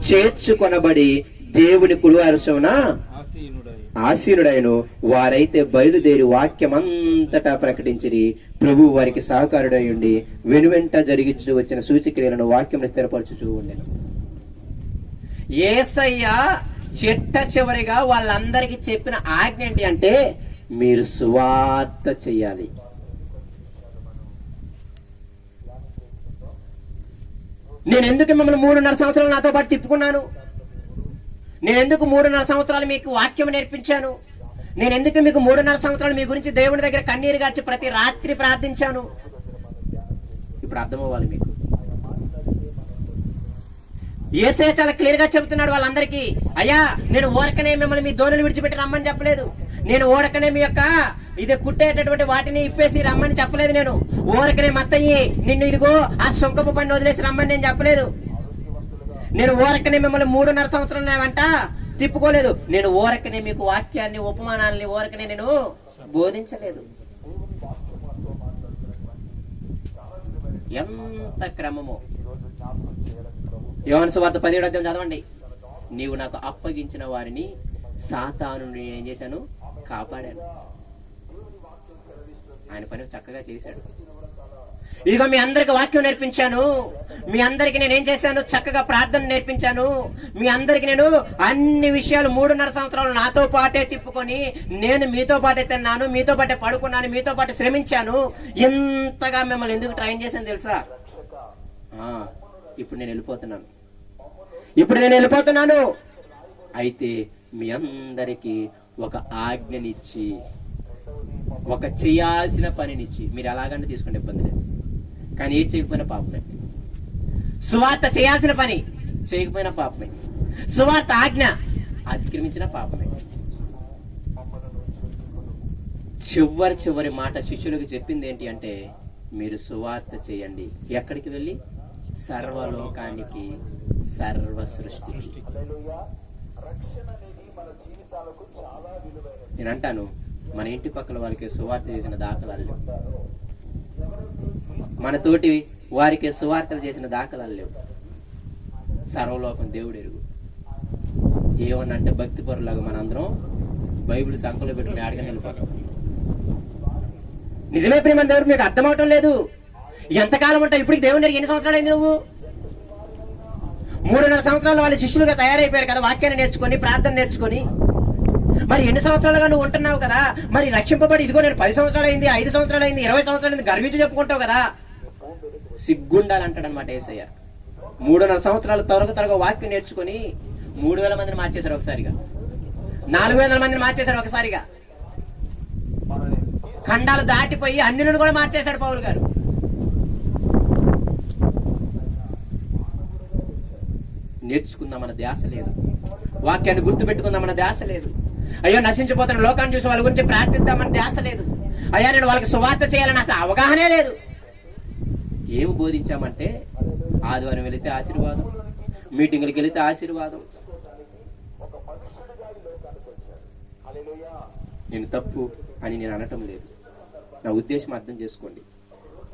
చేర్చుకొనబడి దేవుని కుడివారసున ఆసీనుడైన వారైతే బయలుదేరి వాక్యమంతటా ప్రకటించిరి. ప్రభు వారికి సహకారుడై ఉండి వెనువెంట జరిగించు వచ్చిన సూచక్రియలను వాక్యం స్థిరపరచుచూ ఉండెను. యేసయ్య చిట్ట చివరిగా వాళ్ళందరికీ చెప్పిన ఆజ్ఞ ఏంటి అంటే, మీరు సువార్త చెయ్యాలి. నేను ఎందుకు మిమ్మల్ని 3.5 సంవత్సరాలు నాతో పాటు తిప్పుకున్నాను? నేను ఎందుకు 3.5 సంవత్సరాలు మీకు వాక్యం నేర్పించాను? నేను ఎందుకు మీకు 3.5 సంవత్సరాలు మీ గురించి దేవుని దగ్గర కన్నీరు గార్చి ప్రతి రాత్రి ప్రార్థించాను? ఇప్పుడు అర్థమవ్వాలి మీకు. యేసయ్య చాలా క్లియర్ గా చెబుతున్నాడు వాళ్ళందరికీ, అయ్యా నేను ఊరకనే మిమ్మల్ని మీ దోణులు విడిచిపెట్టి రమ్మని చెప్పలేదు. నేను ఊరకనే మీ యొక్క ఇది కుట్టేటటువంటి వాటిని ఇప్పేసి రమ్మని చెప్పలేదు. నేను ఊరకనే మత్తయ్యి నిన్ను ఇదిగో ఆ సుంకపు పని వదిలేసి రమ్మని నేను చెప్పలేదు. నేను ఊరకనే మిమ్మల్ని 3.5 సంవత్సరాలు వెంట తిప్పుకోలేదు. నేను ఊరకనే మీకు వాక్యాన్ని ఉపమానాలని ఊరకనే నేను బోధించలేదు. ఎంత క్రమము! యోహాను సువార్త 17వ అధ్యాయం చదవండి. నీవు నాకు అప్పగించిన వారిని సాతాను ఏం చేశాను? కాపాడాను. ఆయన పని చక్కగా చేశాడు. ఇదిగో మీ అందరికి వాక్యం నేర్పించాను, మీ అందరికి నేనేం చేశాను? చక్కగా ప్రార్థన నేర్పించాను, మీ అందరికి నేను అన్ని విషయాలు 3.5 సంవత్సరాలు నాతో పాటే తిప్పుకొని నేను మీతో పాటే తిన్నాను, మీతో పాటే పడుకున్నాను, మీతో పాటు శ్రమించాను. ఎంతగా మిమ్మల్ని ఎందుకు ట్రైన్ చేశాను తెలుసా? ఇప్పుడు నేను వెళ్ళిపోతున్నాను. అయితే మీ అందరికి ఒక ఆజ్ఞనిచ్చి, ఒక చేయాల్సిన పనినిచ్చి, మీరు ఎలాగంటే తీసుకుంటే ఇబ్బంది లేదు, కానీ ఏం చేయకపోయినా పాపమే. సువార్త చేయాల్సిన పని చేయకపోయినా పాపమే. సువార్త ఆజ్ఞ అతిక్రమించిన పాపమే. చివరి మాట శిష్యులకు చెప్పింది ఏంటి అంటే, మీరు సువార్త చేయండి. ఎక్కడికి వెళ్ళి? సర్వలోకానికి, సర్వ సృష్టికి. నేను అంటాను, మన ఇంటి పక్కల వారికి సువార్త చేసిన దాఖలాలు లేవు, మన తోటి వారికి సువార్తలు చేసిన దాఖలాలు లేవు. సర్వలోకం దేవుడు ఎరుగు. ఏమన్నంటే భక్తి పరులాగా మనందరం బైబిల్ సంఖ్యలో పెట్టుకుని ఆడగానే వెళ్ళిపోతాం. నిజమే ప్రేమ దేవుడు, మీకు అర్థమవటం లేదు. ఎంతకాలం ఉంటావు? ఇప్పటికి దేవుని ఎన్ని సంవత్సరాలు అయింది? నువ్వు 3.5 సంవత్సరాలు వాళ్ళ శిష్యులుగా తయారైపోయారు కదా, వాక్యాన్ని నేర్చుకొని ప్రార్థన నేర్చుకొని. మరి ఎన్ని సంవత్సరాలుగా నువ్వు ఉంటున్నావు కదా, మరి రక్షింపబడి ఇదిగో నేను 10 సంవత్సరాలు అయింది, 5 సంవత్సరాలు అయింది, 20 సంవత్సరాలు అయింది గర్వించి చెప్పుకుంటావు కదా. సిగ్గుండాలంటాడు అనమాట యేసయ్య. 3.5 సంవత్సరాలు త్వరగా వాక్యం నేర్చుకొని 3,000 మందిని మార్చేశారు ఒకసారిగా, 400 మందిని మార్చేశారు ఒకసారిగా, ఖండాలు దాటిపోయి అన్యులను కూడా మార్చేశాడు పౌలు గారు. నేర్చుకుందామన్న ధ్యాస లేదు, వాక్యాన్ని గుర్తుపెట్టుకుందామన్న ధ్యాస లేదు. అయ్యో నశించిపోతున్న లోకాన్ని చూసి వాళ్ళ గురించి ప్రార్థిద్దామన్న ధ్యాస లేదు. అయ్యా నేను వాళ్ళకి సువార్త చేయాలని అసలు అవగాహనే లేదు. ఏమి బోధించామంటే ఆదివారం వెళితే ఆశీర్వాదం, మీటింగులకి వెళితే ఆశీర్వాదం. నేను తప్పు అని నేను అనటం లేదు, నా ఉద్దేశం అర్థం చేసుకోండి.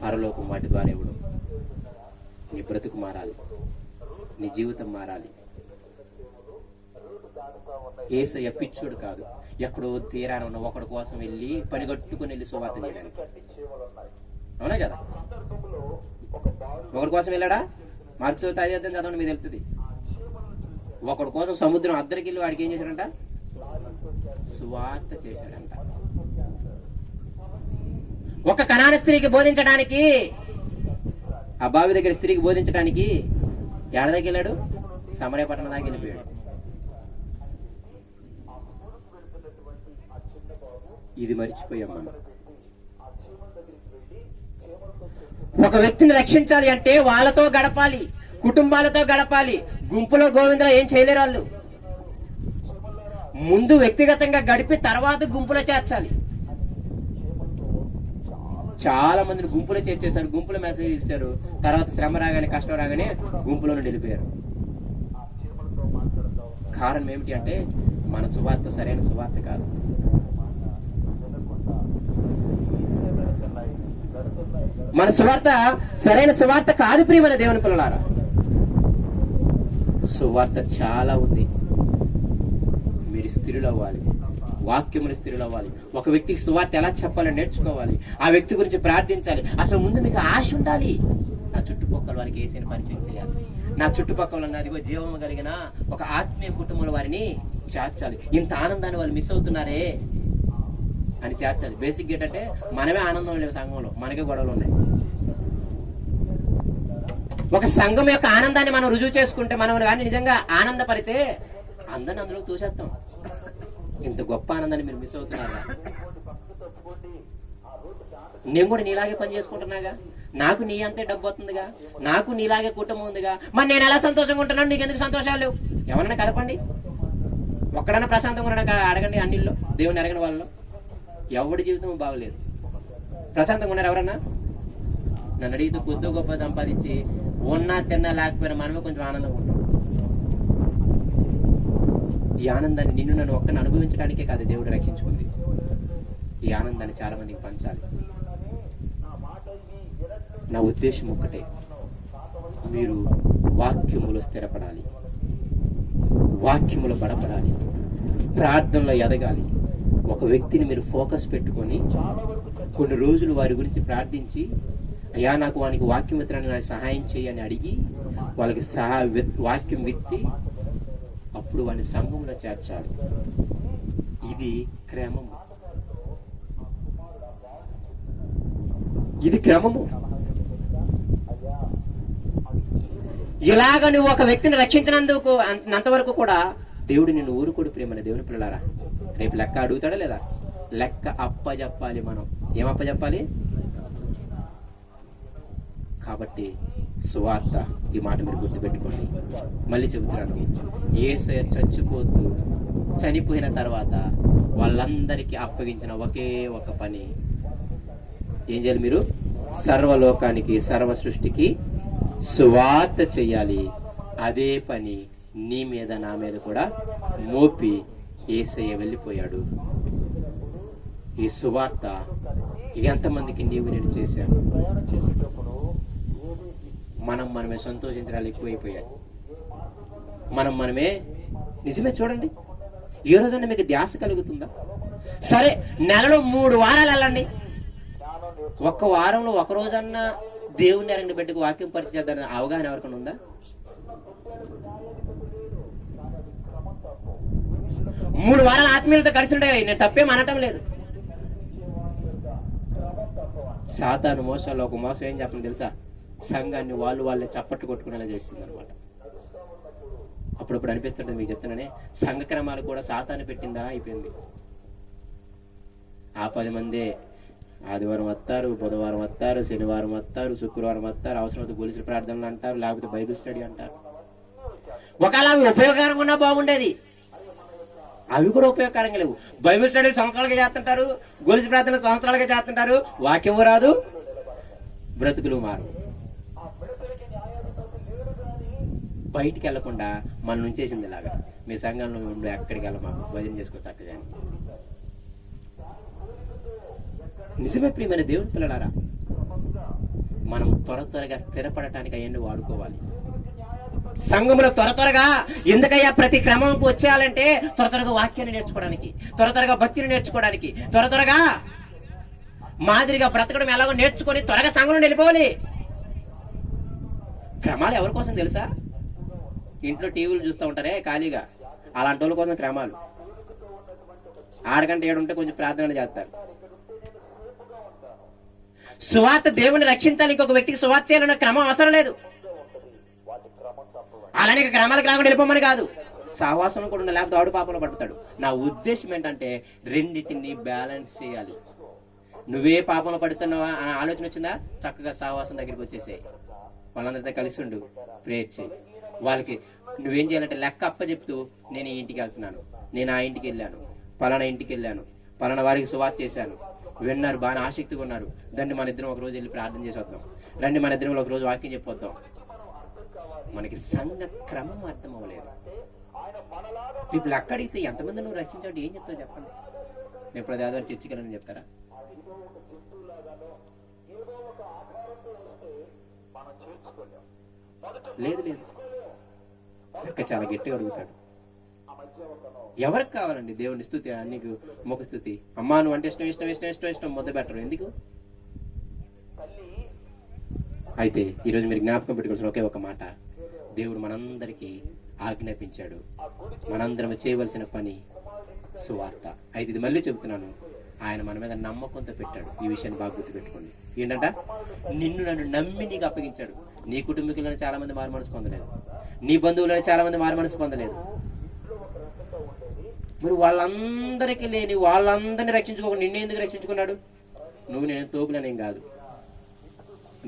పరలోకం వాటి ద్వారా ఇవ్వడం. నీ బ్రతుకు మారాలి, నీ జీవితం మారాలి. యేసయ్య పిచ్చోడు కాదు, ఎక్కడో తీరాన ఉన్న ఒకడి కోసం వెళ్ళి పనిగట్టుకుని వెళ్ళి సువార్త చేయడానికి. అవునా కదా? ఒకడి కోసం వెళ్ళాడా? మార్క్స్ అదే అర్థం చదవండి, మీకు తెలుస్తుంది. ఒకడి కోసం సముద్రం అద్దరికి వెళ్ళి వాడికి ఏం చేశాడంట? సువార్త చేశాడంట. ఒక కనాన స్త్రీకి బోధించడానికి, ఆ బావి దగ్గర స్త్రీకి బోధించడానికి ఎడ దగ్గర వెళ్ళాడు? సమరయ పట్టణం దాకా వెళ్ళిపోయాడు. ఇది మర్చిపోయాం మనం. ఒక వ్యక్తిని రక్షించాలి అంటే వాళ్ళతో గడపాలి, కుటుంబాలతో గడపాలి. గుంపులో గోవిందలో ఏం చేయలేరు వాళ్ళు. ముందు వ్యక్తిగతంగా గడిపి తర్వాత గుంపులో చేర్చాలి. చాలా మందిని గుంపులో చేర్చేశారు, గుంపులో మెసేజ్ ఇచ్చారు, తర్వాత శ్రమ రాగానే కష్టం రాగానే గుంపులో నుండి వెళ్ళిపోయారు. కారణం ఏమిటి అంటే మన సువార్త సరైన సువార్త కాదు. మన సువార్త సరైన సువార్త కాదు ప్రియమైన దేవుని పిల్లలారా. సువార్త చాలా ఉంది. మీరు స్థిరులు అవ్వాలి, వాక్యములు స్థిరులు అవ్వాలి. ఒక వ్యక్తికి సువార్త ఎలా చెప్పాలని నేర్చుకోవాలి, ఆ వ్యక్తి గురించి ప్రార్థించాలి. అసలు ముందు మీకు ఆశ ఉండాలి. నా చుట్టుపక్కల వారికి యేసుని పరిచయం చేయాలి, నా చుట్టుపక్కల ఉన్న అదిగో జీవము కలిగిన ఒక ఆత్మీయ కుటుంబంలో వారిని చేర్చాలి. ఇంత ఆనందాన్ని వాళ్ళు మిస్ అవుతున్నారే అని చేర్చాలి. బేసిక్ ఏంటంటే మనమే ఆనందం లేవు సంఘంలో, మనకే గొడవలు ఉన్నాయి. ఒక సంఘం యొక్క ఆనందాన్ని మనం రుజువు చేసుకుంటే, మనం కానీ నిజంగా ఆనందపడితే అందరిని అందులో తోసేస్తాం. ఇంత గొప్ప ఆనందాన్ని మీరు మిస్ అవుతున్నారా? నేను కూడా నీలాగే పని చేసుకుంటున్నాగా, నాకు నీ అంతే డబ్బు వస్తుందిగా, నాకు నీలాగే కుటుంబం ఉందిగా, మరి నేను ఎలా సంతోషంగా ఉంటున్నాను, నీకు ఎందుకు సంతోషాలు లేవు? ఎవరన్నా కలపండి, ఒక్కడన్నా ప్రశాంతంగా ఉండడానికి అడగండి. అన్నిల్లో దేవుని అడగని వాళ్ళు ఎవడి జీవితం బాగలేదు. ప్రశాంతంగా ఉన్నారు ఎవరన్నా? నన్ను అడిగితే కొద్ది గొప్ప సంపాదించి ఉన్నా తిన్నా లేకపోయినా మనమే కొంచెం ఆనందంగా ఉంటాం. ఈ ఆనందాన్ని నిన్ను నన్ను ఒక్కని అనుభవించడానికే కాదు దేవుడు రక్షించుకుంది. ఈ ఆనందాన్ని చాలా మందికి పంచాలి. నా ఉద్దేశం ఒక్కటే, మీరు వాక్యములో స్థిరపడాలి, వాక్యములో బలపడాలి, ప్రార్థనలో ఎదగాలి. ఒక వ్యక్తిని మీరు ఫోకస్ పెట్టుకొని కొన్ని రోజులు వారి గురించి ప్రార్థించి, అయ్యా నాకు వానికి వాక్యం విత్తనాన్ని నాకు సహాయం చేయి అని అడిగి వాళ్ళకి వాక్యం విత్తి అప్పుడు వాడిని సంఘంలో చేర్చాలి. ఇది క్రమము, ఇది క్రమము. ఇలాగ నువ్వు ఒక వ్యక్తిని రక్షించినందుకు అంతవరకు కూడా దేవుడు నిన్ను ఊరుకోడు. ప్రియమైన దేవుని పిల్లలారా, రేపు లెక్క అడుగుతాడా లేదా? లెక్క అప్పజెప్పాలి. మనం ఏం అప్పజెప్పాలి? కాబట్టి సువార్త, ఈ మాట మీరు గుర్తుపెట్టుకోండి. మళ్ళీ చెబుతున్నాను, యేసయ్య చనిపోయిన తర్వాత వాళ్ళందరికీ అప్పగించిన ఒకే ఒక పని ఏం చేయాలి? మీరు సర్వలోకానికి, సర్వ సృష్టికి సువార్త చెయ్యాలి. అదే పని నీ మీద నా మీద కూడా మోపి యేసయ్య వెళ్ళిపోయాడు. ఈ సువార్త ఎంతమందికి నీవు నేను చేశాను? మనమే సంతోషించడాలు ఎక్కువైపోయాయి. మనమే నిజమే. చూడండి, ఏ రోజన్నా మీకు ధ్యాస కలుగుతుందా? సరే, నెలలో 3 వారాలు వెళ్ళండి, ఒక్క వారంలో ఒక రోజన్నా దేవుని ఎరగిన బిడ్డకు వాక్యం పరిచయం చేద్దాం అవగాహన ఎవరికైనా ఉందా? 3 వారాల ఆత్మీయులతో కలిసి ఉండే నేను తప్పేం అనటం లేదు. సాతాను మోసాల్లో ఒక మోసం ఏం చెప్పండి తెలుసా? సంఘాన్ని వాళ్ళే చప్పట్టు కొట్టుకునేలా చేస్తుంది అనమాట. అప్పుడు అప్పుడప్పుడు అనిపిస్తుంటుంది, మీకు చెప్తున్నానే, సంఘ క్రమాలు కూడా సాతాను పెట్టిందా అయిపోయింది. ఆ 10 మందే ఆదివారం వస్తారు, బుధవారం వస్తారు, శనివారం వస్తారు, శుక్రవారం వస్తారు, అవసరమైతే గొలుసు ప్రార్థనలు అంటారు, లేకపోతే బైబిల్ స్టడీ అంటారు. ఒకవేళ అవి ఉపయోగకరంగా ఉన్నా బాగుండేది, అవి కూడా ఉపయోగకరంగా లేవు. బైబిల్ స్టడీలు సంవత్సరాలుగా చేస్తుంటారు, గొలుసు ప్రార్థనలు సంవత్సరాలుగా చేస్తుంటారు, వాక్యం రాదు, బ్రతుకులు మారు. బయటికి వెళ్లకుండా మనం ఉంచేసింది ఇలాగా, మీ సంఘంలో ఉండి ఎక్కడికి వెళ్ళ మాకు భజన చేసుకోవచ్చు చక్కగా. నిజమే ప్రియమైన దేవుని పిల్లలారా, మనం త్వరగా స్థిరపడటానికి అవన్నీ వాడుకోవాలి. సంఘంలో త్వరగా ఎందుకయ్యా ప్రతి క్రమంకు వచ్చేయాలంటే త్వరగా వాక్యాన్ని నేర్చుకోవడానికి, త్వరగా భక్తిని నేర్చుకోవడానికి, త్వరగా మాదిరిగా బ్రతకడం ఎలాగో నేర్చుకొని త్వరగా సంఘంలో వెళ్ళిపోవాలి. క్రమాలు ఎవరి కోసం తెలుసా? ఇంట్లో టీవీలు చూస్తూ ఉంటారే ఖాళీగా, అలాంటి వాళ్ళ కోసం క్రమాలు. 6 గంట 7 ఉంటే కొంచెం ప్రార్థన చేస్తారు. సువార్త దేవుని రక్షించాలి, ఇంకొక వ్యక్తికి సువార్త చేయాలన్న క్రమం అవసరం లేదు. అలానే క్రమాలకు రాకుండా వెళ్ళిపోమని కాదు, సహవాసంలో కూడా ఉండాలి, లేకపోతే ఆడు పాపంలో పడుతాడు. నా ఉద్దేశం ఏంటంటే రెండింటిని బ్యాలెన్స్ చేయాలి. నువ్వే పాపంలో పడుతున్నావా అనే ఆలోచన వచ్చిందా, చక్కగా సహవాసం దగ్గరికి వచ్చేసే, వాళ్ళందరితో కలిసి ఉండు, ప్రేయర్ చేయి. వాళ్ళకి నువ్వేం చేయాలంటే లెక్క అప్పచెప్తూ, నేను ఈ ఇంటికి వెళ్తున్నాను, నేను ఆ ఇంటికి వెళ్ళాను, పలానా ఇంటికి వెళ్ళాను, పలానా వారికి సువార్త చేశాను, విన్నారు, బాగా ఆసక్తిగా ఉన్నారు, దాన్ని మన ఇద్దరం ఒక రోజు వెళ్ళి ప్రార్థన చేసి వద్దాం, రండి మన ఇద్దరం ఒక రోజు వాక్యం చెప్పొద్దాం. మనకి సంఘ క్రమం అర్థం అవ్వలేదు. ఇప్పుడు అక్కడితే ఎంతమంది నువ్వు రక్షించాడు ఏం చెప్తావు చెప్పండి? నేను ఇప్పుడు ఆదివారం చర్చికి వెళ్ళని చెప్తారా? లేదు లేదు, లెక్క చాలా గట్టిగా అడుగుతాడు. ఎవరికి కావాలండి దేవుని స్తుతి? నీకు ముఖ స్తుతి, అమ్మా నువ్వు అంటే ఇష్టం ఇష్టం ఇష్టం ఇష్టం ఇష్టం ముద్ద పెట్టరు ఎందుకు? అయితే ఈరోజు మీరు జ్ఞాపకం పెట్టుకోవాల్సిన ఒకే ఒక మాట, దేవుడు మనందరికీ ఆజ్ఞాపించాడు, మనందరం చేయవలసిన పని సువార్త. అయితే ఇది మళ్ళీ చెబుతున్నాను, ఆయన మన మీద నమ్మకంతో పెట్టాడు. ఈ విషయాన్ని బాగా గుర్తుపెట్టుకోండి. ఏంటంట, నిన్ను నన్ను నమ్మి నీకు అప్పగించాడు. నీ కుటుంబీకులను చాలా మంది మారు మనసు పొందలేదు, నీ బంధువులను చాలా మంది మారు మనసు పొందలేదు. మరి వాళ్ళందరికీ లేని వాళ్ళందరినీ రక్షించుకోకుండా నిన్ను ఎందుకు రక్షించుకున్నాడు? నువ్వు నేను తోపులనేం కాదు,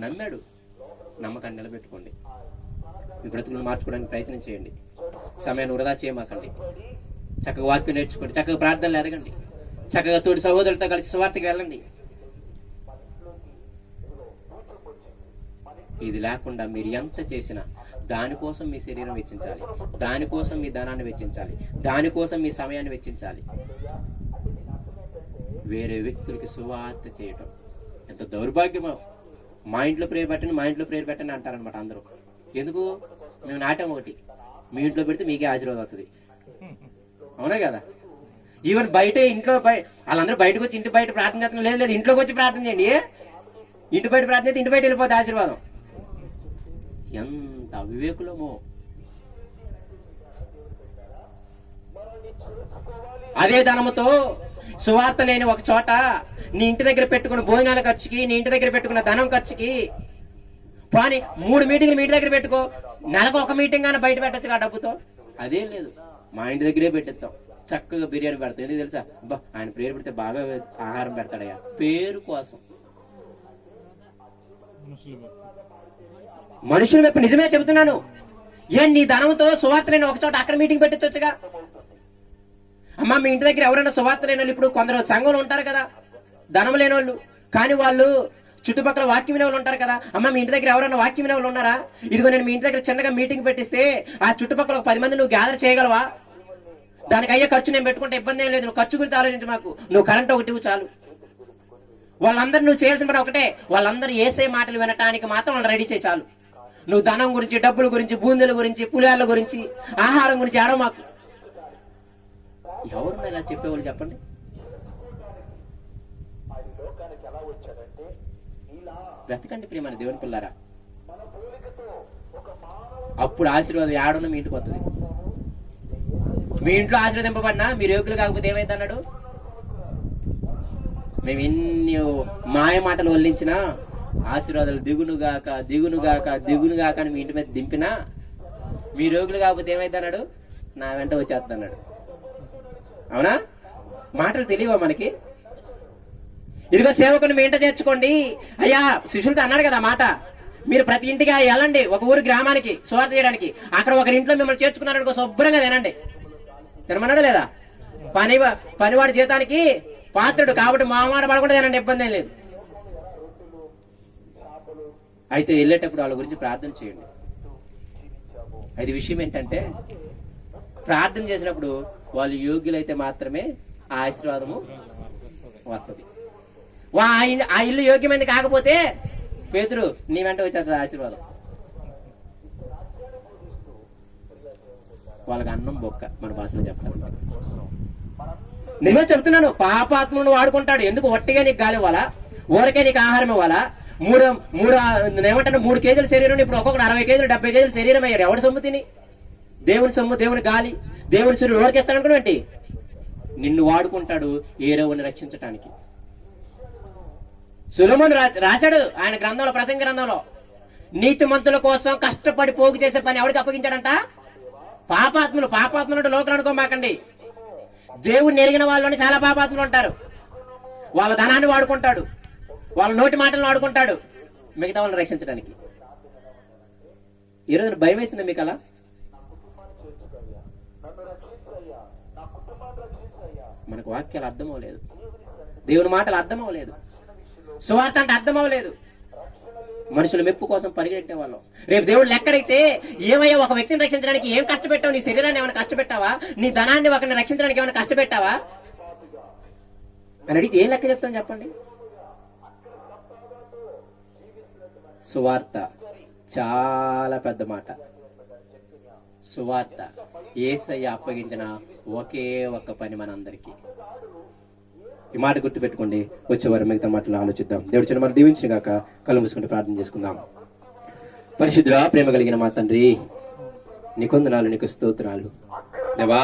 నమ్మాడు. నమ్మకాన్ని నిలబెట్టుకోండి. మీ బ్రతుకులను మార్చుకోవడానికి ప్రయత్నం చేయండి. సమయాన్ని వృధా చేయమాకండి. చక్కగా వాక్యం నేర్చుకోండి, చక్కగా ప్రార్థనలు ఎదగండి, చక్కగా తోటి సహోదరులతో కలిసి సువార్తకి వెళ్ళండి. ఇది లేకుండా మీరు ఎంత చేసినా దానికోసం మీ శరీరం వెచ్చించాలి, దానికోసం మీ ధనాన్ని వెచ్చించాలి, దానికోసం మీ సమయాన్ని వెచ్చించాలి. వేరే వ్యక్తులకి సువార్త చేయటం ఎంత దౌర్భాగ్యమో. మా ఇంట్లో ప్రేయర్ పెట్టండి, మా ఇంట్లో ప్రేయర్ పెట్టండి అంటారనమాట అందరూ. ఎందుకు? మేము నాటం ఒకటి, మీ ఇంట్లో పెడితే మీకే ఆశీర్వాదం అవుతుంది. అవునా కదా? ఈవెన్ బయట ఇంట్లో వాళ్ళందరూ బయటకు వచ్చి ఇంటి బయట ప్రార్థన చేస్తున్నారు, లేదు లేదు ఇంట్లోకి వచ్చి ప్రార్థన చేయండి. ఇంటి బయట ప్రార్థన చేస్తే ఇంటి బయట వెళ్ళిపోతే ఆశీర్వాదం. ఎంత అవివేకులమో. అదే ధనముతో సువార్త లేని ఒక చోట నీ ఇంటి దగ్గర పెట్టుకున్న భోజనాల ఖర్చుకి, నీ ఇంటి దగ్గర పెట్టుకున్న ధనం ఖర్చుకి పోనీ 3 మీటింగ్లు మీ ఇంటి దగ్గర పెట్టుకో, నెలకు ఒక మీటింగ్ అయినా బయట పెట్టచ్చు ఆ డబ్బుతో. అదేం లేదు, మా ఇంటి దగ్గరే పెట్టేస్తాం, చక్కగా బిర్యానీ పెడతాం. ఎందుకు తెలుసా? అబ్బా ఆయన పేరు పెడితే బాగా ఆహారం పెడతాడయ్యా, పేరు కోసం. మనుషుల వైపు నిజమే చెబుతున్నాను. ఏం నీ ధనంతో సువార్త లేని ఒక చోట అక్కడ మీటింగ్ పెట్టొచ్చుగా. అమ్మా మీ ఇంటి దగ్గర ఎవరైనా సువార్త లేని వాళ్ళు, ఇప్పుడు కొందరు సంఘంలో ఉంటారు కదా ధనం లేని వాళ్ళు, కానీ వాళ్ళు చుట్టుపక్కల వాక్యం వినే వాళ్ళు ఉంటారు కదా. అమ్మ మీ ఇంటి దగ్గర ఎవరైనా వాక్యం వినే వాళ్ళు ఉన్నారా? ఇదిగో నేను మీ ఇంటి దగ్గర చిన్నగా మీటింగ్ పెట్టిస్తే ఆ చుట్టుపక్కల ఒక 10 మంది నువ్వు గ్యాదర్ చేయగలవా? దానికి అయ్యే ఖర్చు నేను పెట్టుకుంటే ఇబ్బంది ఏం లేదు, నువ్వు ఖర్చు గురించి ఆలోచించు, మాకు నువ్వు కరెంట్ ఒకటి చాలు. వాళ్ళందరూ నువ్వు చేయాల్సిన పని ఒకటే, వాళ్ళందరూ ఏసే మాటలు వినటానికి మాత్రం వాళ్ళు రెడీ చేయి చాలు. నువ్వు ధనం గురించి, డబ్బుల గురించి, బూందెల గురించి, పులిహార్ల గురించి, ఆహారం గురించి ఆడో మాకు. ఎవరు ఇలా చెప్పేవాళ్ళు చెప్పండి? వెతకండి ప్రియమైన దేవుని పిల్లారా, అప్పుడు ఆశీర్వాదం ఆడున్న మీ ఇంటికి వస్తుంది. మీ ఇంట్లో ఆశీర్వదింపబడినా మీరు యోగులు కాకపోతే ఏమైంది అన్నాడు? మేము ఎన్ని మాయ మాటలు వల్లించినా ఆశీర్వాదాలు దిగునుగాక దిగునుగాక దిగునుగాక అని మీ ఇంటి మీద దింపినా మీ రోగులు కాకపోతే ఏమైతే అన్నాడు, నా వెంట వచ్చేస్తున్నాడు. అవునా? మాటలు తెలియవా మనకి? ఇదిగో సేవకుని మీ ఇంట చేర్చుకోండి అయ్యా, శిష్యులతో అన్నాడు కదా మాట. మీరు ప్రతి ఇంటికి వెళ్ళండి, ఒక ఊరు గ్రామానికి సువార్త చేయడానికి. అక్కడ ఒకరి ఇంట్లో మిమ్మల్ని చేర్చుకున్నారనుకో, శుభ్రంగా తినండి. తినమన్నాడు లేదా? పనివాడి జీతానికి పాత్రుడు కాబట్టి మామాట పడకుండా తినండి, ఇబ్బంది ఏం లేదు. అయితే వెళ్ళేటప్పుడు వాళ్ళ గురించి ప్రార్థన చేయండి. అది విషయం ఏంటంటే, ప్రార్థన చేసినప్పుడు వాళ్ళు యోగ్యులైతే మాత్రమే ఆ ఆశీర్వాదము వస్తుంది. ఆ ఇల్లు యోగ్యమైంది కాకపోతే పేతురు నీ వెంట వచ్చేస్తుంది ఆశీర్వాదం. వాళ్ళకి అన్నం బొక్క, మన భాషలో చెప్పాలంటే. నిజమే చెప్తున్నాను, పాపాత్మను వాడుకుంటాడు. ఎందుకు? ఒట్టిగా నీకు గాలి ఇవ్వాలా, ఊరికే నీకు ఆహారం ఇవ్వాలా? ఏమంటాను, 3 కేజీల శరీరం ఇప్పుడు ఒక్కొక్కటి 60 కేజీలు 70 కేజీల శరీరం అయ్యాడు. ఎవరి సొమ్ము తిని? దేవుని సొమ్ము, దేవుని గాలి, దేవుని సూర్యుడు ఊరికేస్తాడనుకునేంటి? నిన్ను వాడుకుంటాడు ఏరోవుని రక్షించటానికి. సొలొమోను రాశాడు ఆయన గ్రంథంలో, ప్రసంగ గ్రంథంలో, నీతిమంతుల కోసం కష్టపడి పోగు చేసే పని ఎవరికి అప్పగించాడంట? పాపాత్ములు లోకలు అనుకోమాకండి. దేవుడిని ఎరిగిన వాళ్ళని చాలా పాపాత్ములు ఉంటారు. వాళ్ళ ధనాన్ని వాడుకుంటాడు, వాళ్ళ నోటి మాటలను వాడుకుంటాడు మిగతా వాళ్ళని రక్షించడానికి. ఈరోజు భయం వేసిందా మీకు? అలా మనకు వాక్యాలు అర్థం అవ్వలేదు, దేవుని మాటలు అర్థం అవ్వలేదు, సువార్త అంటే అర్థం అవ్వలేదు. మనుషుల మెప్పు కోసం పరిగెట్టే వాళ్ళం. రేపు దేవుడు లెక్కడైతే, ఏమయ్యా ఒక వ్యక్తిని రక్షించడానికి ఏం కష్టపెట్టావు? నీ శరీరాన్ని ఏమైనా కష్టపెట్టావా? నీ ధనాన్ని ఒకరిని రక్షించడానికి ఏమైనా కష్టపెట్టావా అని అడిగితే ఏం లెక్క చెప్తాను చెప్పండి? సువార్త చాలా పెద్ద మాట. సువార్త యేసయ్య అప్పగించిన ఒకే ఒక్క పని మనందరికీ. ఈ మాట గుర్తుపెట్టుకోండి. వచ్చేవారు మిగతా మాటలు ఆలోచిద్దాం. దేవుడి చిన్న మనం దీవించిన గాక. కళ్ళు మూసుకుంటూ ప్రార్థన చేసుకుందాం. పరిశుద్ధుడా, ప్రేమ కలిగిన మా తండ్రి, నీ కొందనాలు, నీకు స్తోత్రాలు దేవా.